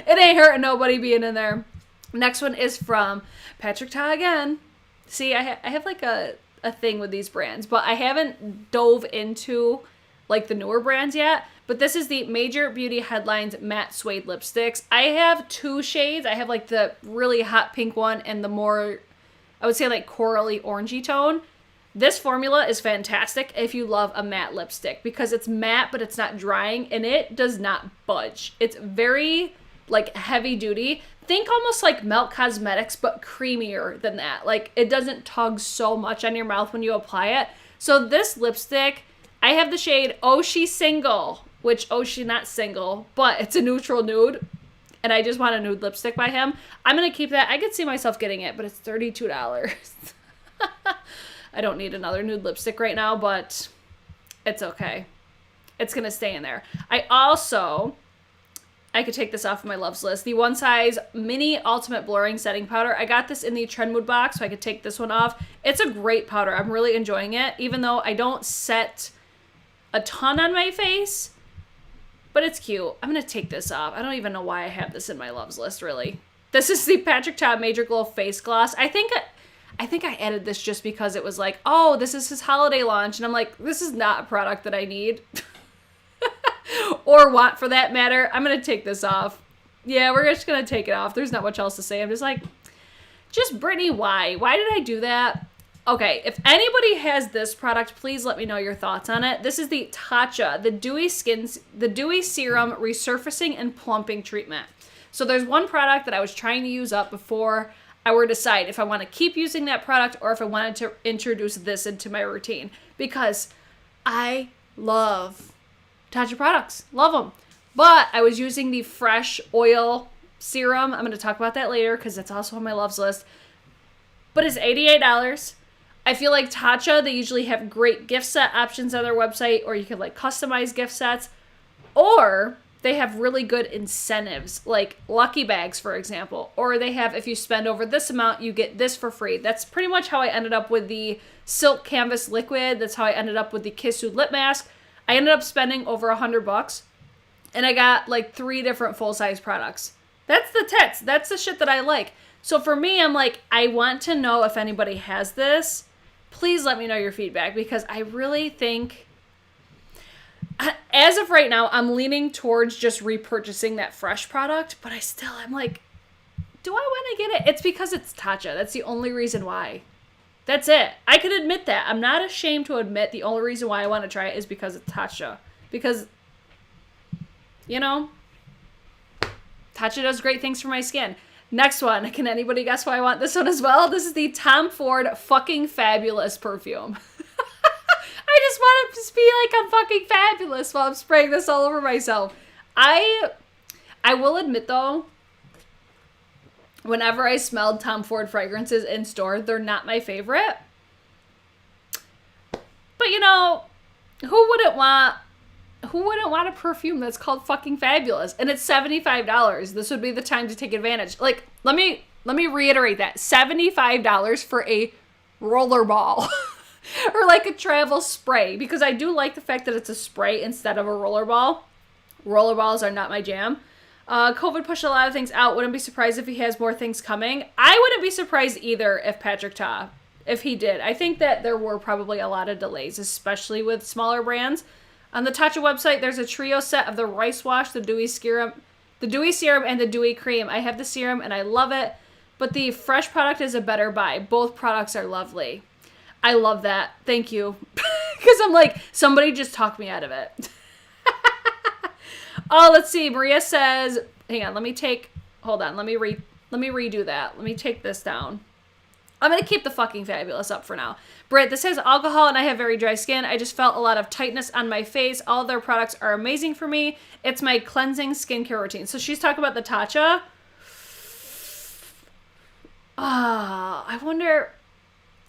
Speaker 1: It ain't hurting nobody being in there. Next one is from Patrick Ta again. See, I have like a thing with these brands, but I haven't dove into like the newer brands yet. But this is the Major Beauty Headlines Matte Suede Lipsticks. I have two shades. I have like the really hot pink one and the more, I would say like corally orangey tone. This formula is fantastic if you love a matte lipstick because it's matte, but it's not drying and it does not budge. It's very like heavy duty. Think almost like Melt Cosmetics, but creamier than that. Like it doesn't tug so much on your mouth when you apply it. So this lipstick, I have the shade Oh She Single, which Oh She Not Single, but it's a neutral nude. And I just want a nude lipstick by him. I'm going to keep that. I could see myself getting it, but it's $32. I don't need another nude lipstick right now, but it's okay. It's going to stay in there. I could take this off of my loves list. The One Size Mini Ultimate Blurring Setting Powder. I got this in the Trend Mood box, so I could take this one off. It's a great powder. I'm really enjoying it, even though I don't set a ton on my face, but it's cute. I'm going to take this off. I don't even know why I have this in my loves list, really. This is the Patrick Ta Major Glow Face Gloss. I think I added this just because it was like, oh, this is his holiday launch. And I'm like, this is not a product that I need. Or want, for that matter. I'm going to take this off. Yeah, we're just going to take it off. There's not much else to say. I'm just like, just Brittany, why? Why did I do that? Okay, if anybody has this product, please let me know your thoughts on it. This is the Tatcha, the Dewy Serum Resurfacing and Plumping Treatment. So there's one product that I was trying to use up before I were to decide if I want to keep using that product or if I wanted to introduce this into my routine. Because I love Tatcha products. Love them. But I was using the Fresh Oil Serum. I'm going to talk about that later because it's also on my loves list. But it's $88. I feel like Tatcha, they usually have great gift set options on their website, or you can like customize gift sets, or they have really good incentives, like lucky bags, for example, or they have, if you spend over this amount, you get this for free. That's pretty much how I ended up with the Silk Canvas Liquid. That's how I ended up with the Kisu Lip Mask. I ended up spending over $100, and I got like 3 different full-size products. That's the tits. That's the shit that I like. So for me, I'm like, I want to know if anybody has this. Please let me know your feedback, because I really think, as of right now, I'm leaning towards just repurchasing that Fresh product, but I'm like, do I want to get it? It's because it's Tatcha. That's the only reason why. That's it. I can admit that. I'm not ashamed to admit the only reason why I want to try it is because it's Tatcha. Because, you know, Tatcha does great things for my skin. Next one. Can anybody guess why I want this one as well? This is the Tom Ford Fucking Fabulous perfume. I just want it to be like I'm fucking fabulous while I'm spraying this all over myself. I will admit though, whenever I smelled Tom Ford fragrances in store, they're not my favorite. But you know, who wouldn't want a perfume that's called fucking fabulous? And it's $75. This would be the time to take advantage. Like, let me reiterate that. $75 for a rollerball. Or like a travel spray. Because I do like the fact that it's a spray instead of a rollerball. Rollerballs are not my jam. COVID pushed a lot of things out. Wouldn't be surprised if he has more things coming. I wouldn't be surprised either if Patrick Ta, if he did. I think that there were probably a lot of delays, especially with smaller brands. On the Tatcha website, there's a trio set of the Rice Wash, the Dewy Serum, and the Dewy Cream. I have the serum and I love it, but the Fresh product is a better buy. Both products are lovely. I love that. Thank you. Because I'm like, somebody just talked me out of it. Oh, let's see. Maria says, hang on, let me redo that. Let me take this down. I'm going to keep the fucking fabulous up for now. Britt, this has alcohol and I have very dry skin. I just felt a lot of tightness on my face. All their products are amazing for me. It's my cleansing skincare routine. So she's talking about the Tatcha. I wonder,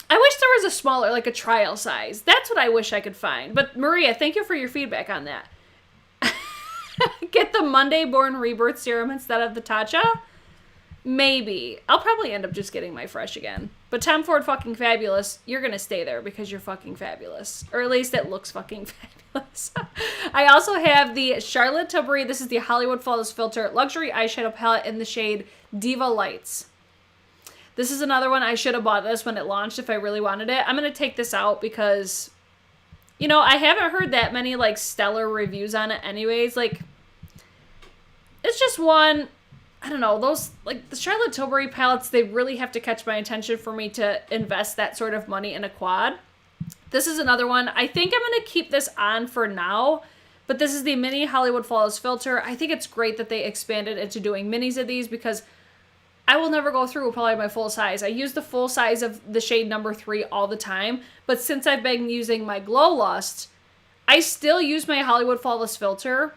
Speaker 1: I wish there was a smaller, like a trial size. That's what I wish I could find. But Maria, thank you for your feedback on that. Get the Monday Born Rebirth Serum instead of the Tatcha? Maybe. I'll probably end up just getting my Fresh again. But Tom Ford fucking fabulous, you're going to stay there because you're fucking fabulous. Or at least it looks fucking fabulous. I also have the Charlotte Tilbury, this is the Hollywood Flawless Filter Luxury Eyeshadow Palette in the shade Diva Lights. This is another one. I should have bought this when it launched if I really wanted it. I'm going to take this out because, you know, I haven't heard that many, like, stellar reviews on it anyways. Like, it's just one, I don't know, those, like, the Charlotte Tilbury palettes, they really have to catch my attention for me to invest that sort of money in a quad. This is another one. I think I'm going to keep this on for now, but this is the Mini Hollywood Flawless Filter. I think it's great that they expanded into doing minis of these because I will never go through probably my full size. I use the full size of the shade number 3 all the time, but since I've been using my Glow Lust, I still use my Hollywood Flawless Filter,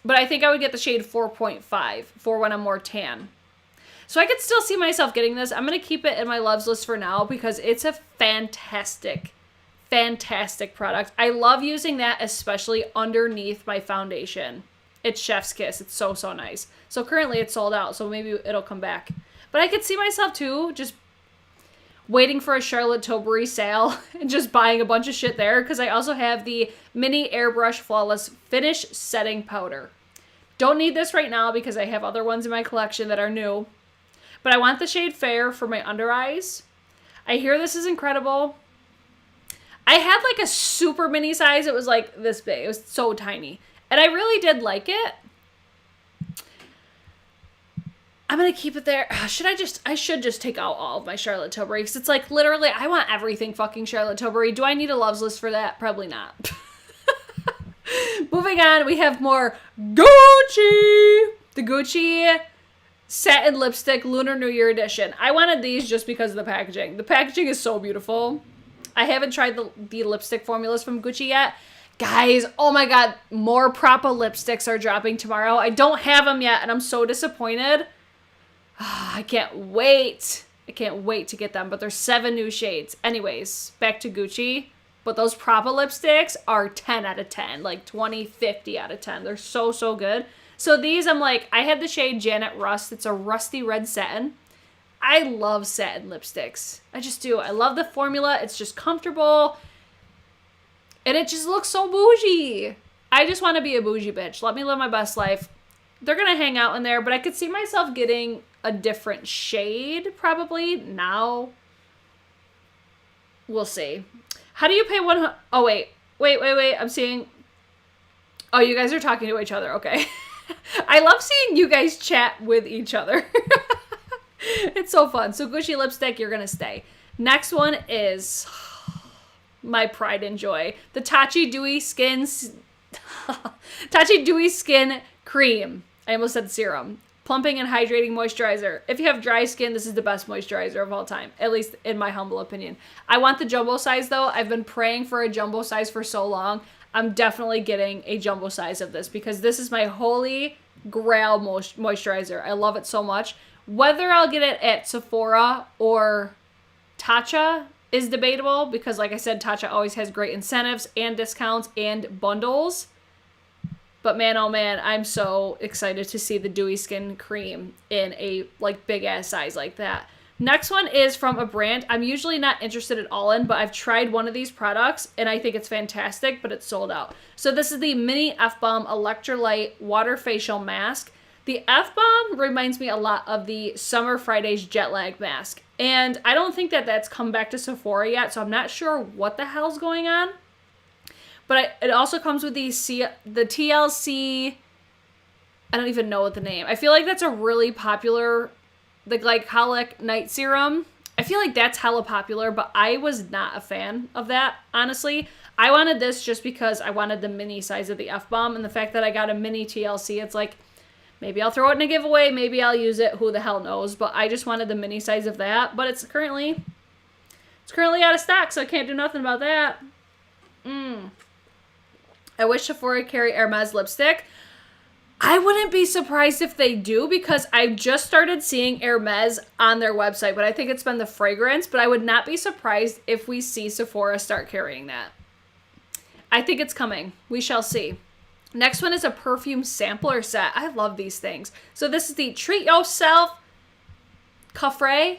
Speaker 1: but I think I would get the shade 4.5 for when I'm more tan. So I could still see myself getting this. I'm going to keep it in my loves list for now because it's a fantastic, fantastic product. I love using that, especially underneath my foundation. It's chef's kiss. It's so, so nice. So currently it's sold out, so maybe it'll come back. But I could see myself too, just waiting for a Charlotte Tilbury sale and just buying a bunch of shit there because I also have the Mini Airbrush Flawless Finish Setting Powder. Don't need this right now because I have other ones in my collection that are new. But I want the shade Fair for my under eyes. I hear this is incredible. I had like a super mini size. It was like this big. It was so tiny. And I really did like it. I'm going to keep it there. I should just take out all of my Charlotte Tilbury because it's like literally, I want everything fucking Charlotte Tilbury. Do I need a loves list for that? Probably not. Moving on, we have more Gucci. The Gucci Satin Lipstick Lunar New Year Edition. I wanted these just because of the packaging. The packaging is so beautiful. I haven't tried the lipstick formulas from Gucci yet. Guys, oh my god, more Propa lipsticks are dropping tomorrow. I don't have them yet, and I'm so disappointed. I can't wait. I can't wait to get them, but there's 7 new shades. Anyways, back to Gucci. But those Propa lipsticks are 10 out of 10, like 20, 50 out of 10. They're so, so good. So these, I'm like, I had the shade Janet Rust. It's a rusty red satin. I love satin lipsticks. I just do. I love the formula. It's just comfortable. And it just looks so bougie. I just want to be a bougie bitch. Let me live my best life. They're going to hang out in there, but I could see myself getting a different shade probably now. We'll see. How do you pay Oh, wait. I'm seeing... Oh, you guys are talking to each other. Okay. I love seeing you guys chat with each other. It's so fun. So Gucci lipstick, you're going to stay. Next one is my pride and joy. The Tachi Dewy Skin Cream. I almost said serum. Plumping and hydrating moisturizer. If you have dry skin, this is the best moisturizer of all time. At least in my humble opinion. I want the jumbo size though. I've been praying for a jumbo size for so long. I'm definitely getting a jumbo size of this because this is my holy grail moisturizer. I love it so much. Whether I'll get it at Sephora or Tatcha is debatable because like I said, Tatcha always has great incentives and discounts and bundles. But man, oh man, I'm so excited to see the Dewy Skin Cream in a like big ass size like that. Next one is from a brand I'm usually not interested at all in, but I've tried one of these products and I think it's fantastic, but it's sold out. So this is the Mini F-Bomb Electrolyte Water Facial Mask. The F-Bomb reminds me a lot of the Summer Fridays Jet Lag Mask. And I don't think that that's come back to Sephora yet, so I'm not sure what the hell's going on. But it also comes with the TLC, I don't even know what the name. I feel like that's a really popular, the glycolic night serum. I feel like that's hella popular, but I was not a fan of that, honestly. I wanted this just because I wanted the mini size of the F-Bomb, and the fact that I got a mini TLC, it's like, maybe I'll throw it in a giveaway, maybe I'll use it, who the hell knows. But I just wanted the mini size of that, but it's currently out of stock, so I can't do nothing about that. I wish Sephora carry Hermes lipstick. I wouldn't be surprised if they do because I just started seeing Hermes on their website, but I think it's been the fragrance, but I would not be surprised if we see Sephora start carrying that. I think it's coming. We shall see. Next one is a perfume sampler set. I love these things. So this is the Treat Yourself Coffret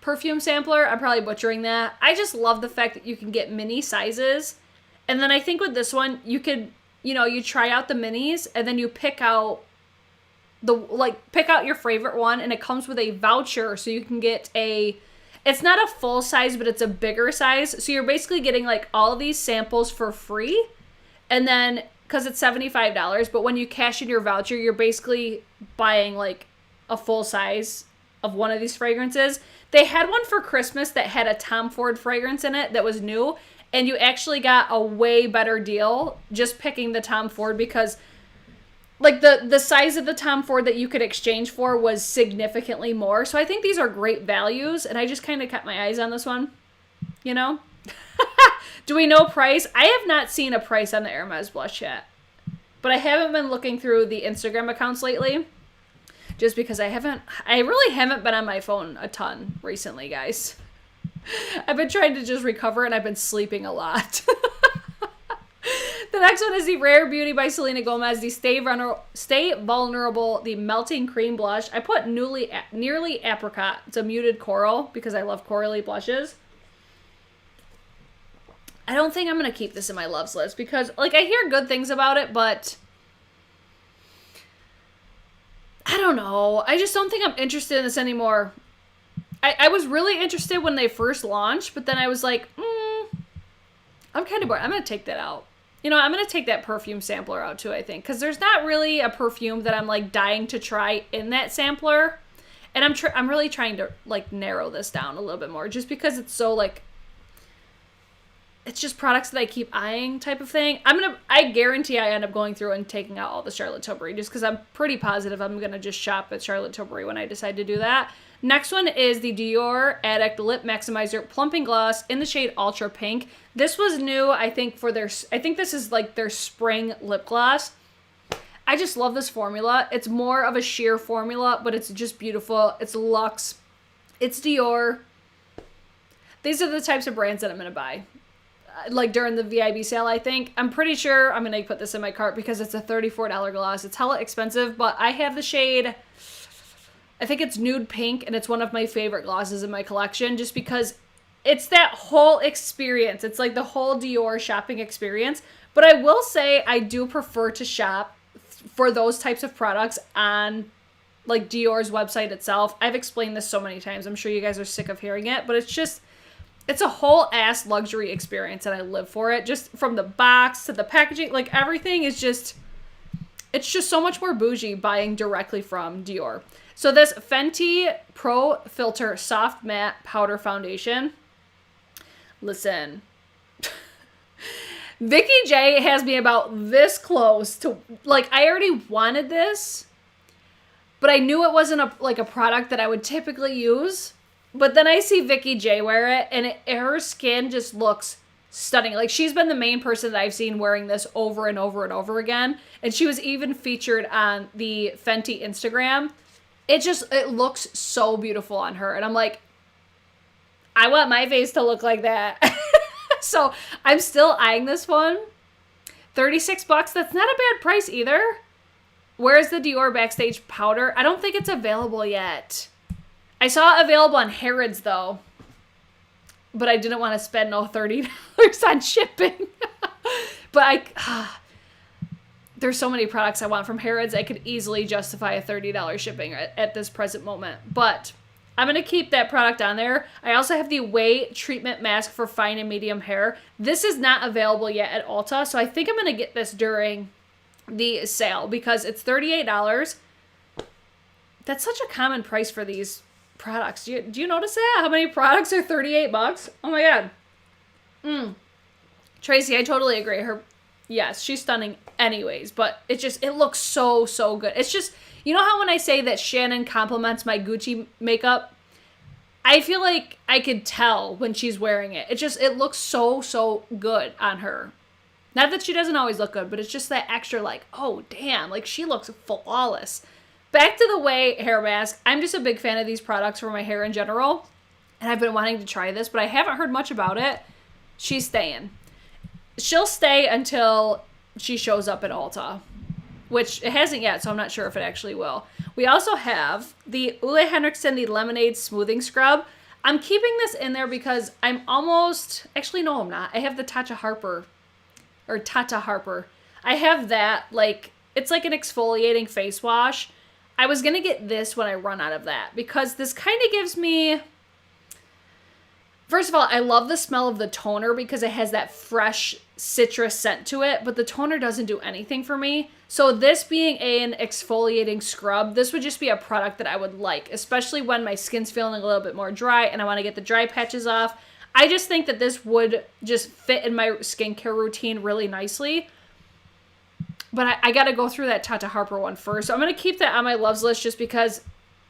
Speaker 1: perfume sampler. I'm probably butchering that. I just love the fact that you can get mini sizes. And then I think with this one, you could, you try out the minis and then you pick out your favorite one, and it comes with a voucher so you can get it's not a full size, but it's a bigger size. So you're basically getting like all of these samples for free. And then, because it's $75, but when you cash in your voucher, you're basically buying like a full size of one of these fragrances. They had one for Christmas that had a Tom Ford fragrance in it that was new. And you actually got a way better deal just picking the Tom Ford because like the size of the Tom Ford that you could exchange for was significantly more. So I think these are great values, and I just kind of kept my eyes on this one, Do we know price? I have not seen a price on the Hermes blush yet, but I haven't been looking through the Instagram accounts lately just because I really haven't been on my phone a ton recently, guys. I've been trying to just recover, and I've been sleeping a lot. The next one is the Rare Beauty by Selena Gomez, the Stay Vulnerable, the Melting Cream Blush. I put Nearly Apricot. It's a muted coral because I love corally blushes. I don't think I'm going to keep this in my loves list because, like, I hear good things about it, but I don't know. I just don't think I'm interested in this anymore. I was really interested when they first launched, but then I was like, I'm kind of bored. I'm going to take that out. You know, I'm going to take that perfume sampler out too, I think. Because there's not really a perfume that I'm like dying to try in that sampler. And I'm really trying to like narrow this down a little bit more. Just because it's so like, it's just products that I keep eyeing type of thing. I guarantee I end up going through and taking out all the Charlotte Tilbury. Just because I'm pretty positive I'm going to just shop at Charlotte Tilbury when I decide to do that. Next one is the Dior Addict Lip Maximizer Plumping Gloss in the shade Ultra Pink. This was new, I think, I think this is like their spring lip gloss. I just love this formula. It's more of a sheer formula, but it's just beautiful. It's luxe. It's Dior. These are the types of brands that I'm going to buy. Like during the VIB sale, I think. I'm pretty sure I'm going to put this in my cart because it's a $34 gloss. It's hella expensive, but I have the shade, I think it's Nude Pink, and it's one of my favorite glosses in my collection just because it's that whole experience. It's like the whole Dior shopping experience. But I will say I do prefer to shop for those types of products on like Dior's website itself. I've explained this so many times. I'm sure you guys are sick of hearing it, but it's a whole ass luxury experience and I live for it. Just from the box to the packaging, like everything is just, it's just so much more bougie buying directly from Dior. So this Fenty Pro Filter Soft Matte Powder Foundation. Listen, Vicky J has me about this close to, like, I already wanted this, but I knew it wasn't a product that I would typically use. But then I see Vicky J wear it, and her skin just looks stunning. Like, she's been the main person that I've seen wearing this over and over and over again. And she was even featured on the Fenty Instagram. It looks so beautiful on her. And I'm like, I want my face to look like that. So I'm still eyeing this one. $36. That's not a bad price either. Where's the Dior Backstage powder? I don't think it's available yet. I saw it available on Harrods though. But I didn't want to spend no $30 on shipping. But there's so many products I want from Harrods. I could easily justify a $30 shipping at this present moment. But I'm going to keep that product on there. I also have the Way Treatment Mask for fine and medium hair. This is not available yet at Ulta. So I think I'm going to get this during the sale because it's $38. That's such a common price for these products. Do you notice that? How many products are $38? Oh my God. Tracy, I totally agree. Yes, she's stunning anyways, but it looks so, so good. It's just, you know how when I say that Shannon compliments my Gucci makeup, I feel like I could tell when she's wearing it. It looks so, so good on her. Not that she doesn't always look good, but it's just that extra like, oh damn, like she looks flawless. Back to the Way hair mask. I'm just a big fan of these products for my hair in general. And I've been wanting to try this, but I haven't heard much about it. She's staying. She'll stay until she shows up at Ulta, which it hasn't yet, so I'm not sure if it actually will. We also have the Ole Henriksen, the Lemonade Smoothing Scrub. I'm keeping this in there because I'm almost, actually no I'm not. I have the Tata Harper. I have that, like, it's like an exfoliating face wash. I was going to get this when I run out of that because this kind of gives me, first of all, I love the smell of the toner because it has that fresh citrus scent to it, but the toner doesn't do anything for me. So this being an exfoliating scrub, this would just be a product that I would like, especially when my skin's feeling a little bit more dry and I want to get the dry patches off. I just think that this would just fit in my skincare routine really nicely. But I got to go through that Tata Harper one first. So I'm going to keep that on my loves list just because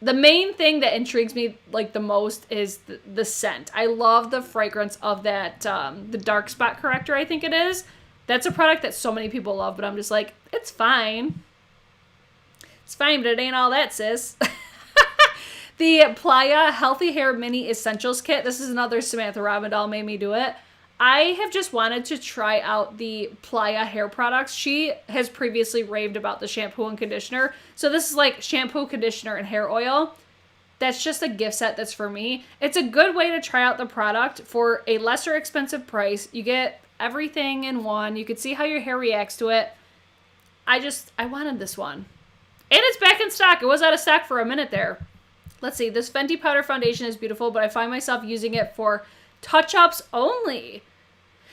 Speaker 1: the main thing that intrigues me like the most is the scent. I love the fragrance of that, the dark spot corrector, I think it is. That's a product that so many people love, but I'm just like, it's fine. It's fine, but it ain't all that, sis. The Playa Healthy Hair Mini Essentials Kit. This is another Samantha Robindahl made me do it. I have just wanted to try out the Playa hair products. She has previously raved about the shampoo and conditioner. So this is like shampoo, conditioner, and hair oil. That's just a gift set that's for me. It's a good way to try out the product for a lesser expensive price. You get everything in one. You can see how your hair reacts to it. I wanted this one. And it's back in stock. It was out of stock for a minute there. Let's see. This Fenty Powder foundation is beautiful, but I find myself using it for touch-ups only.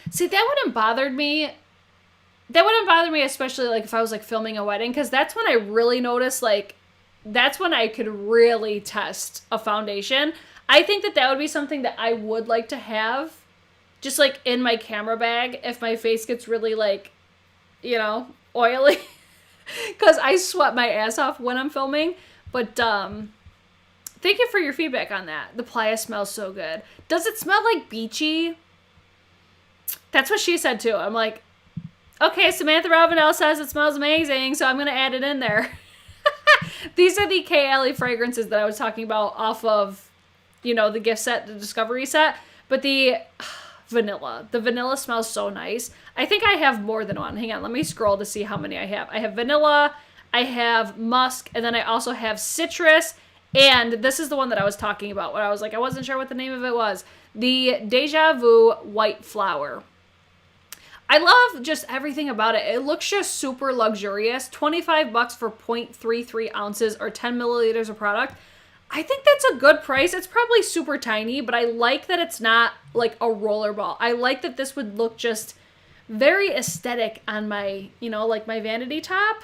Speaker 1: See, that wouldn't bother me. That wouldn't bother me, especially like if I was like filming a wedding, because that's when I really notice, like, that's when I could really test a foundation. I think that would be something that I would like to have just like in my camera bag if my face gets really like, you know, oily. Because I sweat my ass off when I'm filming. But thank you for your feedback on that. The playa smells so good. Does it smell like beachy? That's what she said too. I'm like, okay, Samantha Ravenel says it smells amazing, so I'm going to add it in there. These are the K. Alley fragrances that I was talking about off of, you know, the gift set, the discovery set. But the vanilla smells so nice. I think I have more than one. Hang on, let me scroll to see how many I have. I have vanilla, I have musk, and then I also have citrus. And this is the one that I was talking about when I was like, I wasn't sure what the name of it was. The Deja Vu White Flower. I love just everything about it. It looks just super luxurious. $25 for 0.33 ounces or 10 milliliters of product. I think that's a good price. It's probably super tiny, but I like that it's not like a rollerball. I like that this would look just very aesthetic on my, you know, like my vanity top.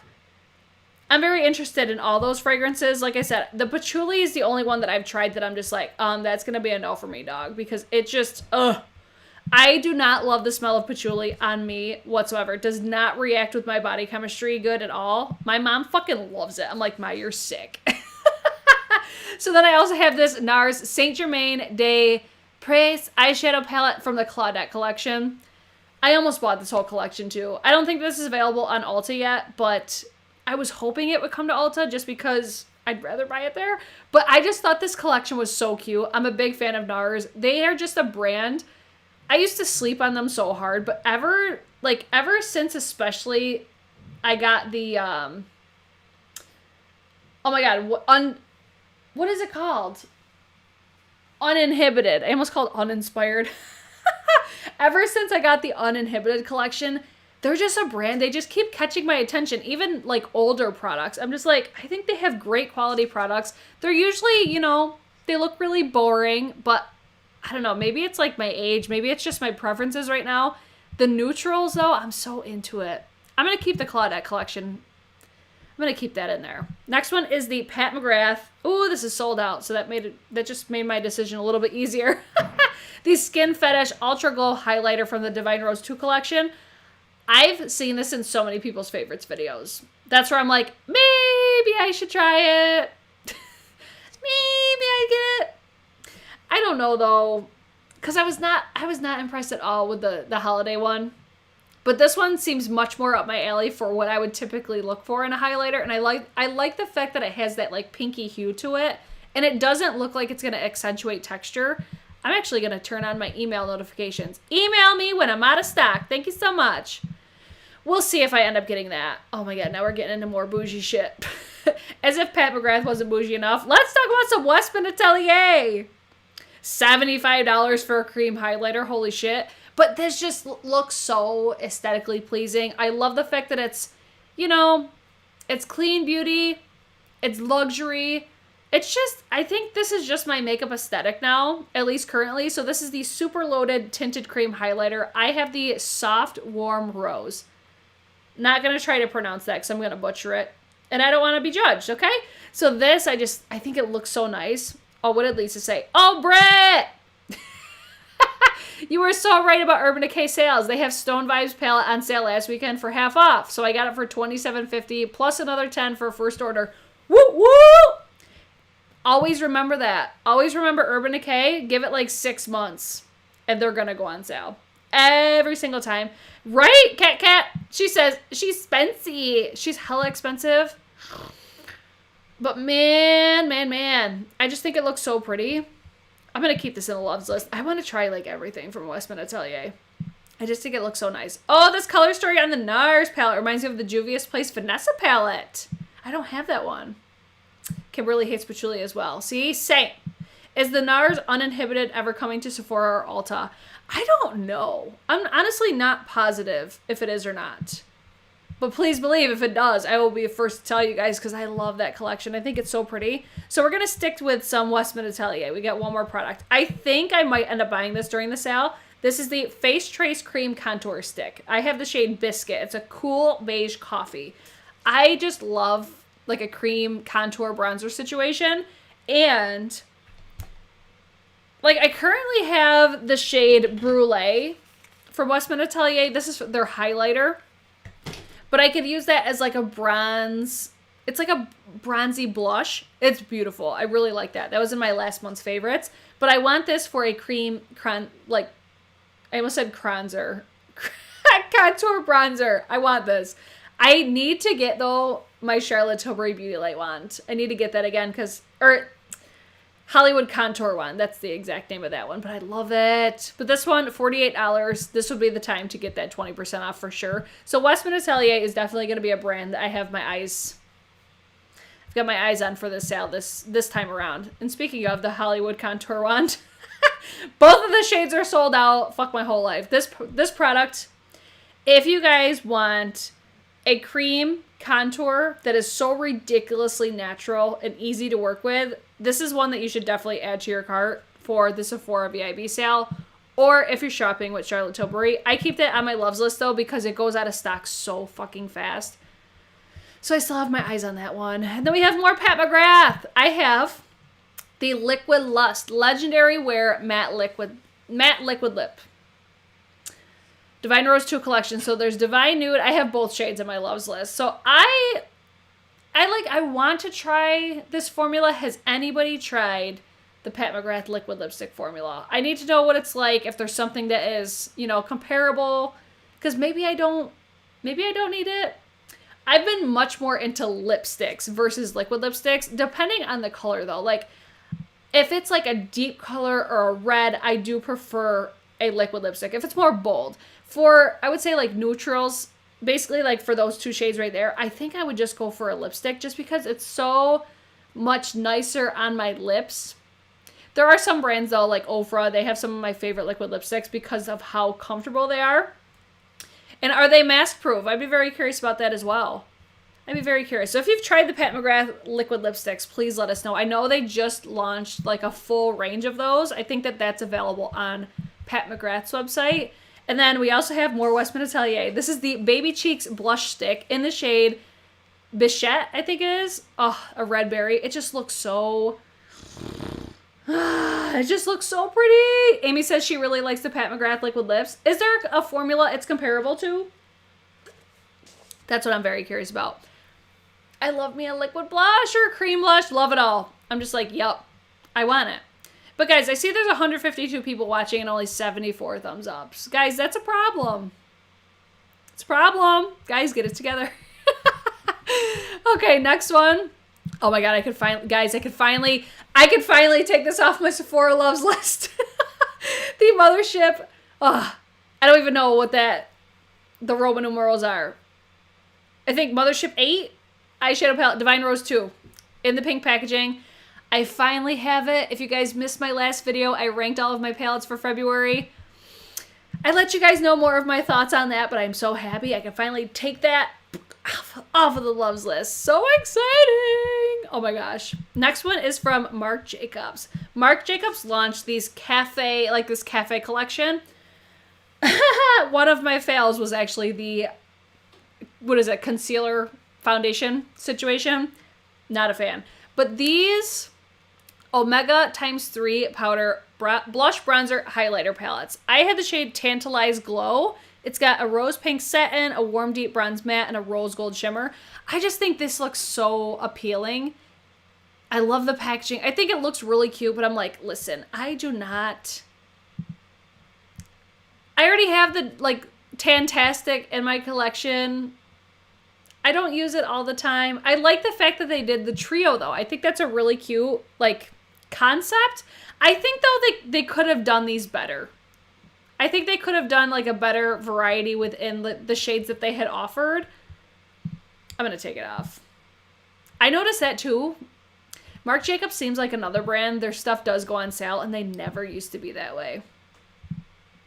Speaker 1: I'm very interested in all those fragrances. Like I said, the patchouli is the only one that I've tried that I'm just like, that's going to be a no for me, dog. Because it just, I do not love the smell of patchouli on me whatsoever. It does not react with my body chemistry good at all. My mom fucking loves it. I'm like, Ma, you're sick. So then I also have this NARS Saint Germain des Prés eyeshadow palette from the Claudette collection. I almost bought this whole collection too. I don't think this is available on Ulta yet, but I was hoping it would come to Ulta just because I'd rather buy it there. But I just thought this collection was so cute. I'm a big fan of NARS. They are just a brand. I used to sleep on them so hard, but ever since especially I got the, oh my God, what is it called? Uninhibited. I almost called uninspired. Ever since I got the Uninhibited collection, they're just a brand. They just keep catching my attention. Even like older products. I'm just like, I think they have great quality products. They're usually, you know, they look really boring, but I don't know. Maybe it's like my age. Maybe it's just my preferences right now. The neutrals though, I'm so into it. I'm going to keep the Claudette collection. I'm going to keep that in there. Next one is the Pat McGrath. Ooh, this is sold out. So that just made my decision a little bit easier. The Skin Fetish Ultra Glow Highlighter from the Divine Rose 2 collection. I've seen this in so many people's favorites videos. That's where I'm like, maybe I should try it. Maybe I get it. I don't know though. Because I was not impressed at all with the holiday one. But this one seems much more up my alley for what I would typically look for in a highlighter. And I like the fact that it has that like pinky hue to it. And it doesn't look like it's going to accentuate texture. I'm actually going to turn on my email notifications. Email me when I'm out of stock. Thank you so much. We'll see if I end up getting that. Oh my God, now we're getting into more bougie shit. As if Pat McGrath wasn't bougie enough. Let's talk about some Westman Atelier. $75 for a cream highlighter. Holy shit. But this just looks so aesthetically pleasing. I love the fact that it's, you know, it's clean beauty. It's luxury. It's just, I think this is just my makeup aesthetic now, at least currently. So this is the super loaded tinted cream highlighter. I have the Soft Warm Rose. Not going to try to pronounce that because I'm going to butcher it. And I don't want to be judged, okay? So this, I think it looks so nice. Oh, what did Lisa say? Oh, Brett! You were so right about Urban Decay sales. They have Stone Vibes palette on sale last weekend for half off. So I got it for $27.50 plus another $10 for a first order. Woo woo! Always remember that. Always remember Urban Decay. Give it like 6 months and they're going to go on sale. Every single time. Right? Cat. She says she's spency. She's hella expensive. But man. I just think it looks so pretty. I'm going to keep this in the loves list. I want to try like everything from Westman Atelier. I just think it looks so nice. Oh, this color story on the NARS palette reminds me of the Juvia's Place Vanessa palette. I don't have that one. Kimberly hates patchouli as well. See? Same. Is the NARS Uninhibited ever coming to Sephora or Ulta? I don't know. I'm honestly not positive if it is or not. But please believe if it does, I will be the first to tell you guys because I love that collection. I think it's so pretty. So we're going to stick with some Westman Atelier. We got one more product. I think I might end up buying this during the sale. This is the Face Trace Cream Contour Stick. I have the shade Biscuit. It's a cool beige coffee. I just love like a cream contour bronzer situation. And like I currently have the shade Brulee from Westman Atelier. This is their highlighter. But I could use that as like a bronze. It's like a bronzy blush. It's beautiful. I really like that. That was in my last month's favorites. But I want this for a cream, like, I almost said bronzer. Contour bronzer. I want this. I need to get, though, my Charlotte Tilbury Beauty Light wand. I need to get that again because, or Hollywood Contour Wand. That's the exact name of that one, but I love it. But this one, $48. This would be the time to get that 20% off for sure. So Westman Atelier is definitely going to be a brand that I have my eyes, I've got my eyes on for this sale this time around. And speaking of the Hollywood Contour Wand, both of the shades are sold out. Fuck my whole life. This product, if you guys want a cream contour that is so ridiculously natural and easy to work with, this is one that you should definitely add to your cart for the Sephora VIB sale, or if you're shopping with Charlotte Tilbury. I keep that on my loves list though because it goes out of stock so fucking fast. So I still have my eyes on that one. And then we have more Pat McGrath. I have the Liquid Lust Legendary Wear Matte Liquid Lip. Divine Rose 2 collection. So there's Divine Nude. I have both shades on my loves list. So I want to try this formula. Has anybody tried the Pat McGrath liquid lipstick formula? I need to know what it's like, if there's something that is, you know, comparable, because maybe I don't need it. I've been much more into lipsticks versus liquid lipsticks, depending on the color though. Like if it's like a deep color or a red, I do prefer a liquid lipstick. If it's more bold, for I would say like neutrals, basically like for those two shades right there, I think I would just go for a lipstick just because it's so much nicer on my lips. There are some brands though, like Ofra, they have some of my favorite liquid lipsticks because of how comfortable they are. And are they mask proof? I'd be very curious about that as well. I'd be very curious. So if you've tried the Pat McGrath liquid lipsticks, please let us know. I know they just launched like a full range of those. I think that that's available on Pat McGrath's website. And then we also have more Westman Atelier. This is the Baby Cheeks blush stick in the shade Bichette, I think it is. Oh, a red berry. It just looks so... it just looks so pretty. Amy says she really likes the Pat McGrath liquid lips. Is there a formula it's comparable to? That's what I'm very curious about. I love me a liquid blush or a cream blush. Love it all. I'm just like, yup, I want it. But guys, I see there's 152 people watching and only 74 thumbs ups. Guys, that's a problem. It's a problem. Guys, get it together. Okay, next one. Oh my god, I could finally take this off my Sephora loves list. The Mothership. Oh, I don't even know what the Roman numerals are. I think Mothership 8 eyeshadow palette, Divine Rose 2 in the pink packaging. I finally have it. If you guys missed my last video, I ranked all of my palettes for February. I let you guys know more of my thoughts on that, but I'm so happy I can finally take that off of the loves list. So exciting! Oh my gosh. Next one is from Marc Jacobs. Marc Jacobs launched this cafe collection. One of my fails was actually the, concealer foundation situation. Not a fan. But these Omega x3 powder blush bronzer highlighter palettes. I had the shade Tantalize Glow. It's got a rose pink satin, a warm deep bronze matte, and a rose gold shimmer. I just think this looks so appealing. I love the packaging. I think it looks really cute, but I'm like, listen, I already have the Tantastic in my collection. I don't use it all the time. I like the fact that they did the trio though. I think that's a really cute concept. I think though they could have done these better. I think they could have done a better variety within the shades that they had offered. I'm going to take it off. I noticed that too. Marc Jacobs seems like another brand. Their stuff does go on sale and they never used to be that way.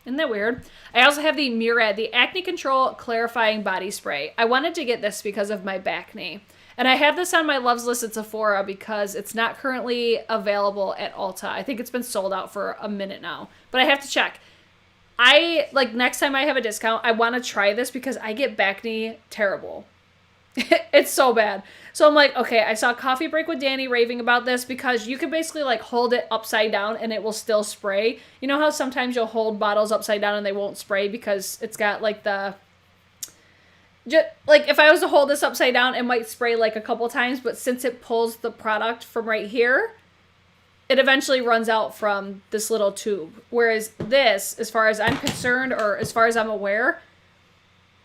Speaker 1: Isn't that weird? I also have the Mcgrath, the Acne Control Clarifying Body Spray. I wanted to get this because of my acne. And I have this on my loves list at Sephora because it's not currently available at Ulta. I think it's been sold out for a minute now. But I have to check. Next time I have a discount, I want to try this because I get acne terrible. It's so bad. So I'm like, okay, I saw Coffee Break with Danny raving about this because you can basically like hold it upside down and it will still spray. You know how sometimes you'll hold bottles upside down and they won't spray because it's got like if I was to hold this upside down, it might spray like a couple times, but since it pulls the product from right here, it eventually runs out from this little tube. Whereas this, as far as I'm concerned, or as far as I'm aware,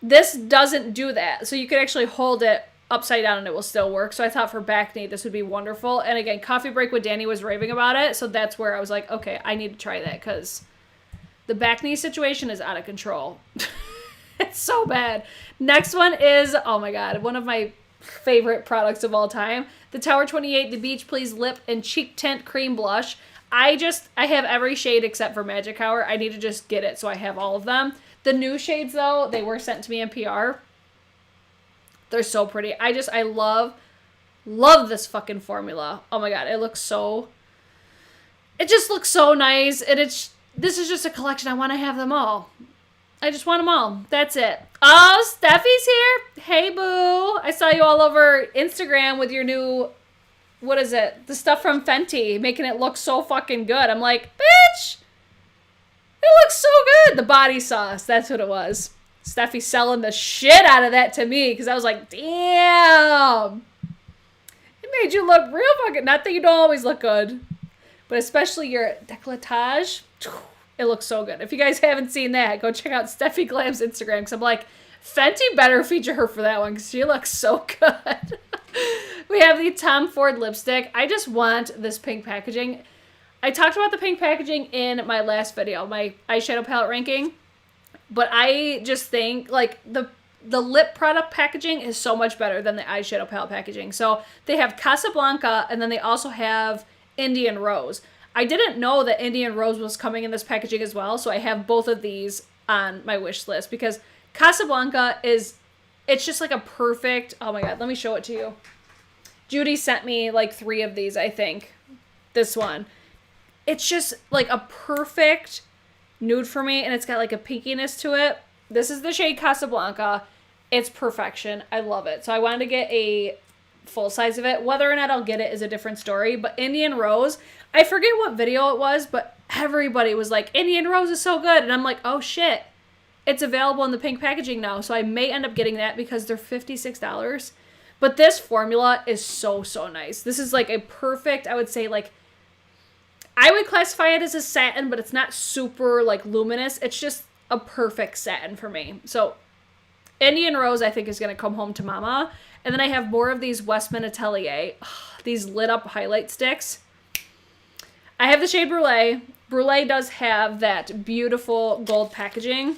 Speaker 1: this doesn't do that. So you could actually hold it upside down and it will still work. So I thought for acne, this would be wonderful. And again, Coffee Break with Danny was raving about it. So that's where I was like, okay, I need to try that because the acne situation is out of control. It's so bad. Next one is, oh my God, one of my favorite products of all time. The Tower 28, the Beach Please Lip and Cheek Tint Cream Blush. I have every shade except for Magic Hour. I need to just get it so I have all of them. The new shades, though, they were sent to me in PR. They're so pretty. I love this formula. Oh my God, it just looks so nice. And this is just a collection. I want to have them all. I just want them all. That's it. Oh, Steffi's here. Hey, boo. I saw you all over Instagram with your new, what is it? The stuff from Fenty, making it look so fucking good. I'm like, bitch, it looks so good. The body sauce. That's what it was. Steffi's selling the shit out of that to me because I was like, damn. It made you look real fucking, not that you don't always look good, but especially your décolletage. It looks so good. If you guys haven't seen that, go check out Steffi Glam's Instagram because I'm like, Fenty better feature her for that one because she looks so good. We have the Tom Ford lipstick. I just want this pink packaging. I talked about the pink packaging in my last video, my eyeshadow palette ranking, but I just think like the lip product packaging is so much better than the eyeshadow palette packaging. So they have Casablanca and then they also have Indian Rose. I didn't know that Indian Rose was coming in this packaging as well, so I have both of these on my wish list because Casablanca it's just like a perfect, oh my God, let me show it to you. Judy sent me like 3 of these, I think. This one. It's just like a perfect nude for me, and it's got like a pinkiness to it. This is the shade Casablanca. It's perfection. I love it. So I wanted to get a full size of it. Whether or not I'll get it is a different story, but Indian Rose, I forget what video it was, but everybody was like, Indian Rose is so good. And I'm like, oh shit, it's available in the pink packaging now. So I may end up getting that because they're $56. But this formula is so, so nice. This is like a perfect, I would say like, I would classify it as a satin, but it's not super like luminous. It's just a perfect satin for me. So Indian Rose, I think, is going to come home to mama. And then I have more of these Westman Atelier, these lit up highlight sticks. I have the shade Brulee. Brulee does have that beautiful gold packaging.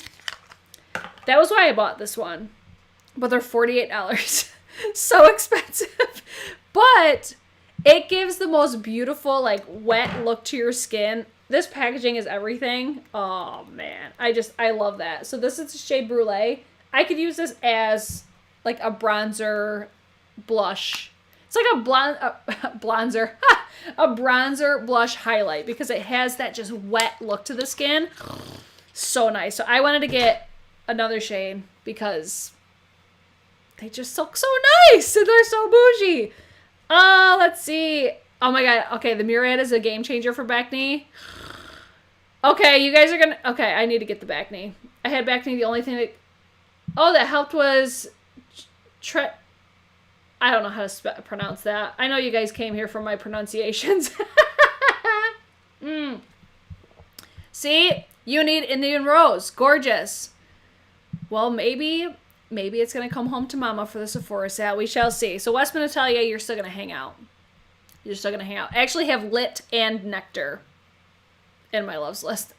Speaker 1: That was why I bought this one. But they're $48. So expensive. But it gives the most beautiful, like, wet look to your skin. This packaging is everything. Oh, man. I love that. So this is the shade Brulee. I could use this as, like, a bronzer blush. It's like a bronzer. A bronzer blush highlight because it has that just wet look to the skin. So nice. So I wanted to get another shade because they just look so nice and they're so bougie. Let's see. Oh my God. Okay, the Mcgrath is a game changer for acne. Okay, you guys are gonna... Okay, I need to get the acne. I had acne. The only thing that helped was... I don't know how to pronounce that. I know you guys came here for my pronunciations. See? You need Indian Rose. Gorgeous. Well, maybe it's going to come home to mama for the Sephora sale. We shall see. So Westman Atelier, you're still going to hang out. You're still going to hang out. I actually have Lit and Nectar in my loves list.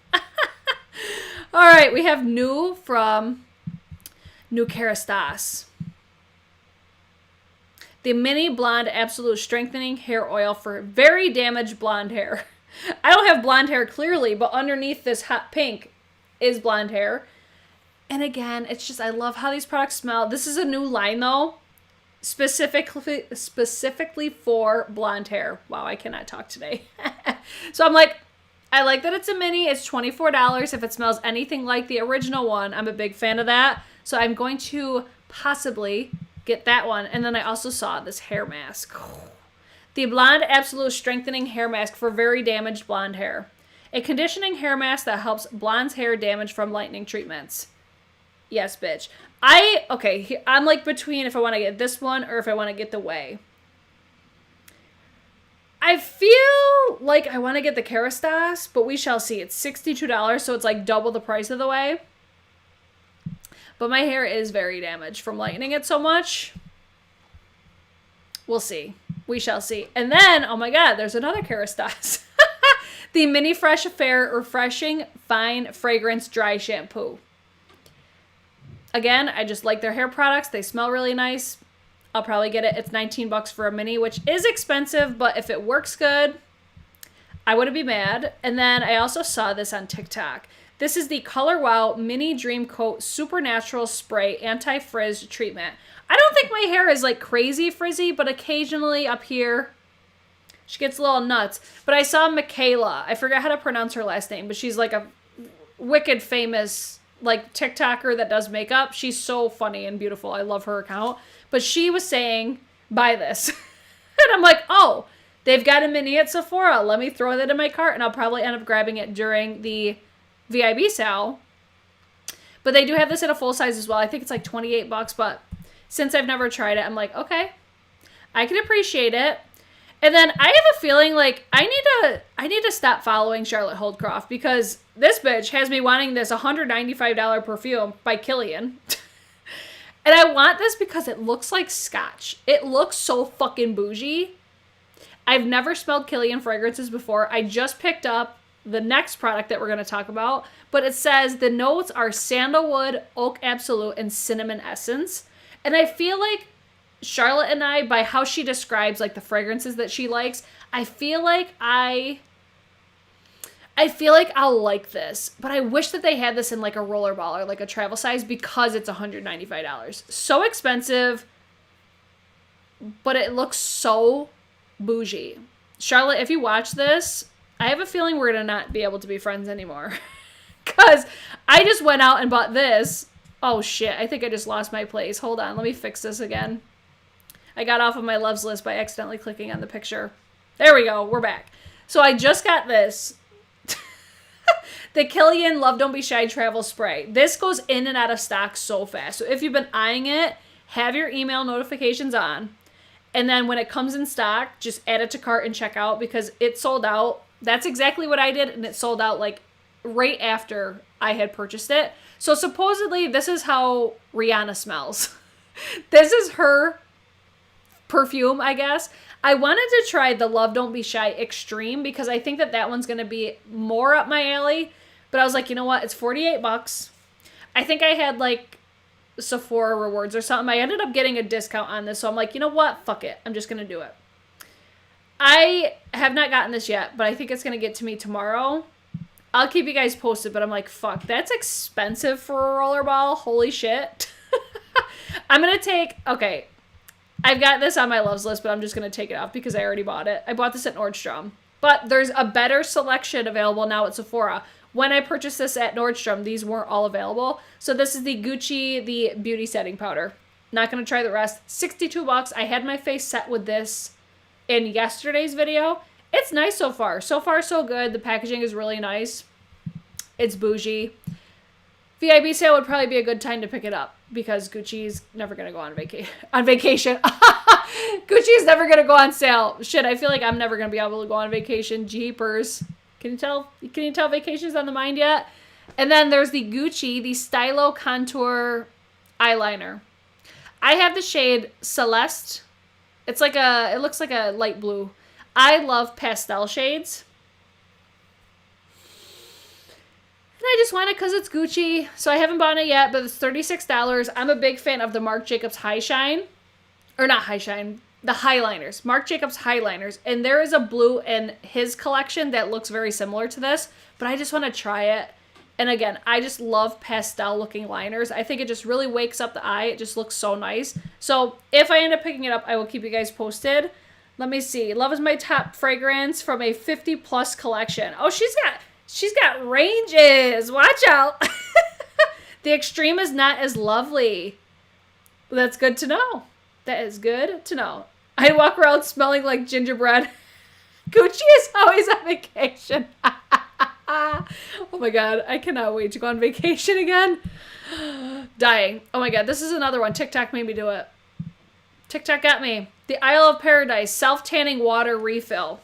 Speaker 1: All right, we have new from New Kerastase. The Mini Blonde Absolute Strengthening Hair Oil for very damaged blonde hair. I don't have blonde hair clearly, but underneath this hot pink, is blonde hair. And again, it's just, I love how these products smell. This is a new line though, specifically for blonde hair. Wow, I cannot talk today. So I'm like, I like that it's a mini. It's $24. If it smells anything like the original one, I'm a big fan of that. So I'm going to possibly get that one. And then I also saw this hair mask. The Blonde Absolute Strengthening Hair Mask for very damaged blonde hair. A conditioning hair mask that helps blonde's hair damage from lightening treatments. Yes, bitch. I'm like between if I want to get this one or if I want to get the Way. I feel like I want to get the Kerastase, but we shall see. It's $62, so it's like double the price of the Way. But my hair is very damaged from lightening it so much. We'll see. We shall see. And then, oh my god, there's another Kerastase. The Mini Fresh Affair Refreshing Fine Fragrance Dry Shampoo. Again, I just like their hair products. They smell really nice. I'll probably get it. It's $19 for a mini, which is expensive, but if it works good, I wouldn't be mad. And then I also saw this on TikTok. This is the Color Wow Mini Dream Coat Supernatural Spray Anti-Frizz Treatment. I don't think my hair is like crazy frizzy, but occasionally up here, she gets a little nuts. But I saw Michaela. I forgot how to pronounce her last name, but she's like a wicked famous like TikToker that does makeup. She's so funny and beautiful. I love her account. But she was saying, buy this. And I'm like, oh, they've got a mini at Sephora. Let me throw that in my cart, and I'll probably end up grabbing it during the VIB sale. But they do have this in a full size as well. I think it's like $28, but since I've never tried it, I'm like, okay, I can appreciate it. And then I have a feeling like I need to stop following Charlotte Holdcroft, because this bitch has me wanting this $195 perfume by Kilian. And I want this because it looks like scotch. It looks so fucking bougie. I've never smelled Kilian fragrances before. I just picked up the next product that we're going to talk about, but it says the notes are sandalwood, oak absolute, and cinnamon essence. And I feel like Charlotte and I, by how she describes like the fragrances that she likes, I feel like I'll like this, but I wish that they had this in like a rollerball or like a travel size, because it's $195. So expensive, but it looks so bougie. Charlotte, if you watch this, I have a feeling we're going to not be able to be friends anymore, because I just went out and bought this. Oh shit, I think I just lost my place. Hold on, let me fix this again. I got off of my loves list by accidentally clicking on the picture. There we go, we're back. So I just got this. The Kilian Love Don't Be Shy Travel Spray. This goes in and out of stock so fast. So if you've been eyeing it, have your email notifications on. And then when it comes in stock, just add it to cart and check out, because it sold out. That's exactly what I did, and it sold out like right after I had purchased it. So supposedly this is how Rihanna smells. This is her perfume, I guess. I wanted to try the Love Don't Be Shy Extreme, because I think that one's going to be more up my alley. But I was like, you know what? It's $48. I think I had like Sephora rewards or something. I ended up getting a discount on this. So I'm like, you know what? Fuck it. I'm just going to do it. I have not gotten this yet, but I think it's going to get to me tomorrow. I'll keep you guys posted, but I'm like, fuck, that's expensive for a rollerball. Holy shit. I'm going to take, okay, I've got this on my loves list, but I'm just going to take it off because I already bought it. I bought this at Nordstrom, but there's a better selection available now at Sephora. When I purchased this at Nordstrom, these weren't all available. So this is the Gucci, the Beauty Setting Powder. Not going to try the rest. $62. I had my face set with this in yesterday's video. It's nice so far. So far, so good. The packaging is really nice. It's bougie. VIB sale would probably be a good time to pick it up, because Gucci's never going to go on vacation. Gucci's never going to go on sale. Shit, I feel like I'm never going to be able to go on vacation. Jeepers. Can you tell vacation's on the mind yet? And then there's the Gucci, the Stylo Contour Eyeliner. I have the shade Celeste. It looks like a light blue. I love pastel shades. And I just want it because it's Gucci. So I haven't bought it yet, but it's $36. I'm a big fan of the Marc Jacobs High Shine. Or not High Shine. The highliners. Marc Jacobs highliners. And there is a blue in his collection that looks very similar to this. But I just want to try it. And again, I just love pastel looking liners. I think it just really wakes up the eye. It just looks so nice. So if I end up picking it up, I will keep you guys posted. Let me see. Love is my top fragrance from a 50 plus collection. Oh, she's got ranges. Watch out. The extreme is not as lovely. That's good to know. That is good to know. I walk around smelling like gingerbread. Gucci is always on vacation. Oh my god, I cannot wait to go on vacation again. Dying. Oh my god, this is another one. TikTok made me do it. TikTok got me. The Isle of Paradise Self-Tanning Water Refill.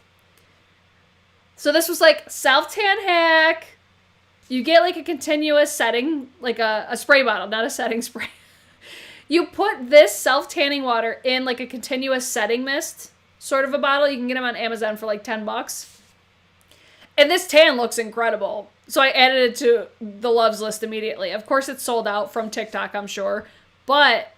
Speaker 1: So this was like self-tan hack. You get like a continuous setting, like a spray bottle, not a setting spray. You put this self-tanning water in like a continuous setting mist sort of a bottle. You can get them on Amazon for like $10. And this tan looks incredible. So I added it to the loves list immediately. Of course, it's sold out from TikTok, I'm sure. But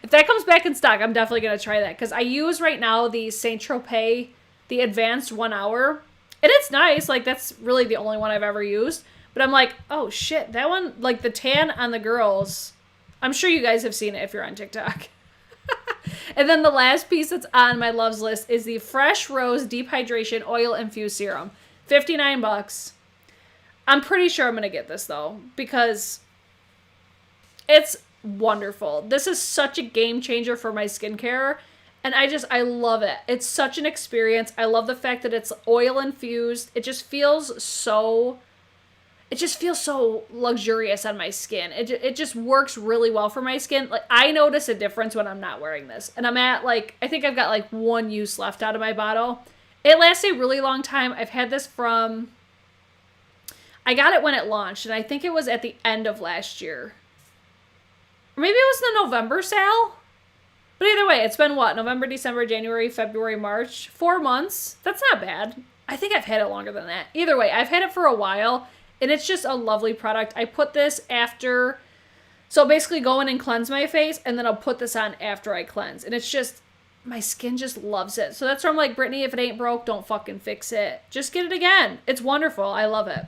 Speaker 1: if that comes back in stock, I'm definitely going to try that. Because I use right now the Saint Tropez, the advanced 1 hour. And it's nice. Like, that's really the only one I've ever used. But I'm like, oh, shit. That one, like the tan on the girls. I'm sure you guys have seen it if you're on TikTok. And then the last piece that's on my loves list is the Fresh Rose Deep Hydration Oil Infused Serum. $59. I'm pretty sure I'm going to get this, though, because it's wonderful. This is such a game changer for my skincare, and I love it. It's such an experience. I love the fact that it's oil infused. It just feels so luxurious on my skin. It just works really well for my skin. Like, I notice a difference when I'm not wearing this. And I'm at, like, I think I've got, like, 1 use left out of my bottle. It lasts a really long time. I've had this I got it when it launched, and I think it was at the end of last year. Or maybe it was the November sale? But either way, it's been what? November, December, January, February, March? 4 months? That's not bad. I think I've had it longer than that. Either way, I've had it for a while. And it's just a lovely product. I put this after, so basically go in and cleanse my face, and then I'll put this on after I cleanse. And it's just, my skin just loves it. So that's where I'm like, Brittany, if it ain't broke, don't fucking fix it. Just get it again. It's wonderful. I love it.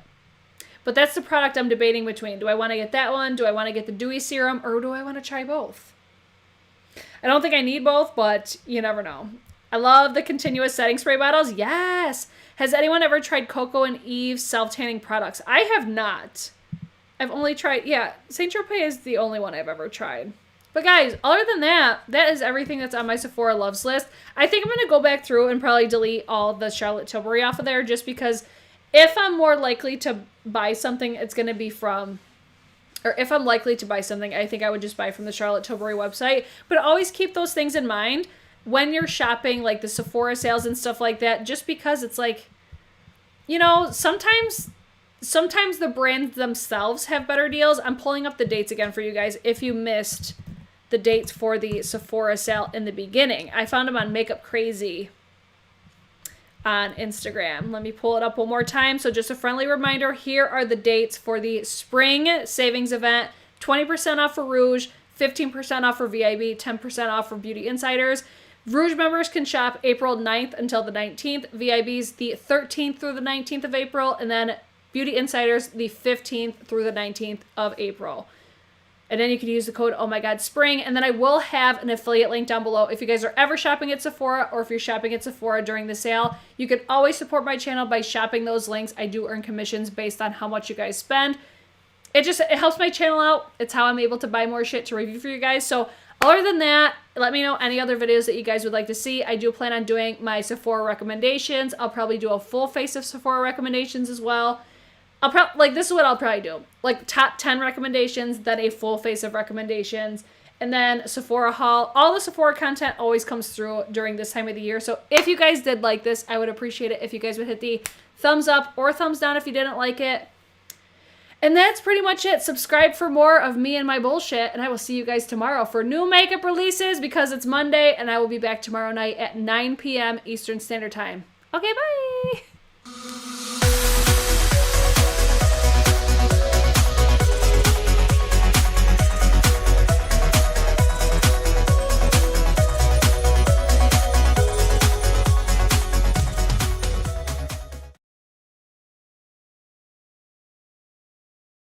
Speaker 1: But that's the product I'm debating between. Do I want to get that one? Do I want to get the dewy serum? Or do I want to try both? I don't think I need both, but you never know. I love the continuous setting spray bottles. Yes. Has anyone ever tried Coco and Eve's self-tanning products? I have not. I've only tried, Saint Tropez is the only one I've ever tried. But guys, other than that, that is everything that's on my Sephora loves list. I think I'm going to go back through and probably delete all the Charlotte Tilbury off of there, just because if I'm more likely to buy something, it's going to be from, or if I'm likely to buy something, I think I would just buy from the Charlotte Tilbury website. But always keep those things in mind when you're shopping, like the Sephora sales and stuff like that, just because it's like, you know, sometimes the brands themselves have better deals. I'm pulling up the dates again for you guys if you missed the dates for the Sephora sale in the beginning. I found them on Makeup Crazy on Instagram. Let me pull it up one more time. So just a friendly reminder, here are the dates for the spring savings event. 20% off for Rouge, 15% off for VIB, 10% off for Beauty Insiders. Rouge members can shop April 9th until the 19th. VIBs the 13th through the 19th of April. And then Beauty Insiders the 15th through the 19th of April. And then you can use the code OhMyGodSpring. And then I will have an affiliate link down below. If you guys are ever shopping at Sephora, or if you're shopping at Sephora during the sale, you can always support my channel by shopping those links. I do earn commissions based on how much you guys spend. It helps my channel out. It's how I'm able to buy more shit to review for you guys. So other than that, let me know any other videos that you guys would like to see. I do plan on doing my Sephora recommendations. I'll probably do a full face of Sephora recommendations as well. This is what I'll probably do. Like top 10 recommendations, then a full face of recommendations, and then Sephora haul. All the Sephora content always comes through during this time of the year. So if you guys did like this, I would appreciate it if you guys would hit the thumbs up or thumbs down if you didn't like it. And that's pretty much it. Subscribe for more of me and my bullshit, and I will see you guys tomorrow for new makeup releases because it's Monday, and I will be back tomorrow night at 9 p.m. Eastern Standard Time. Okay, bye!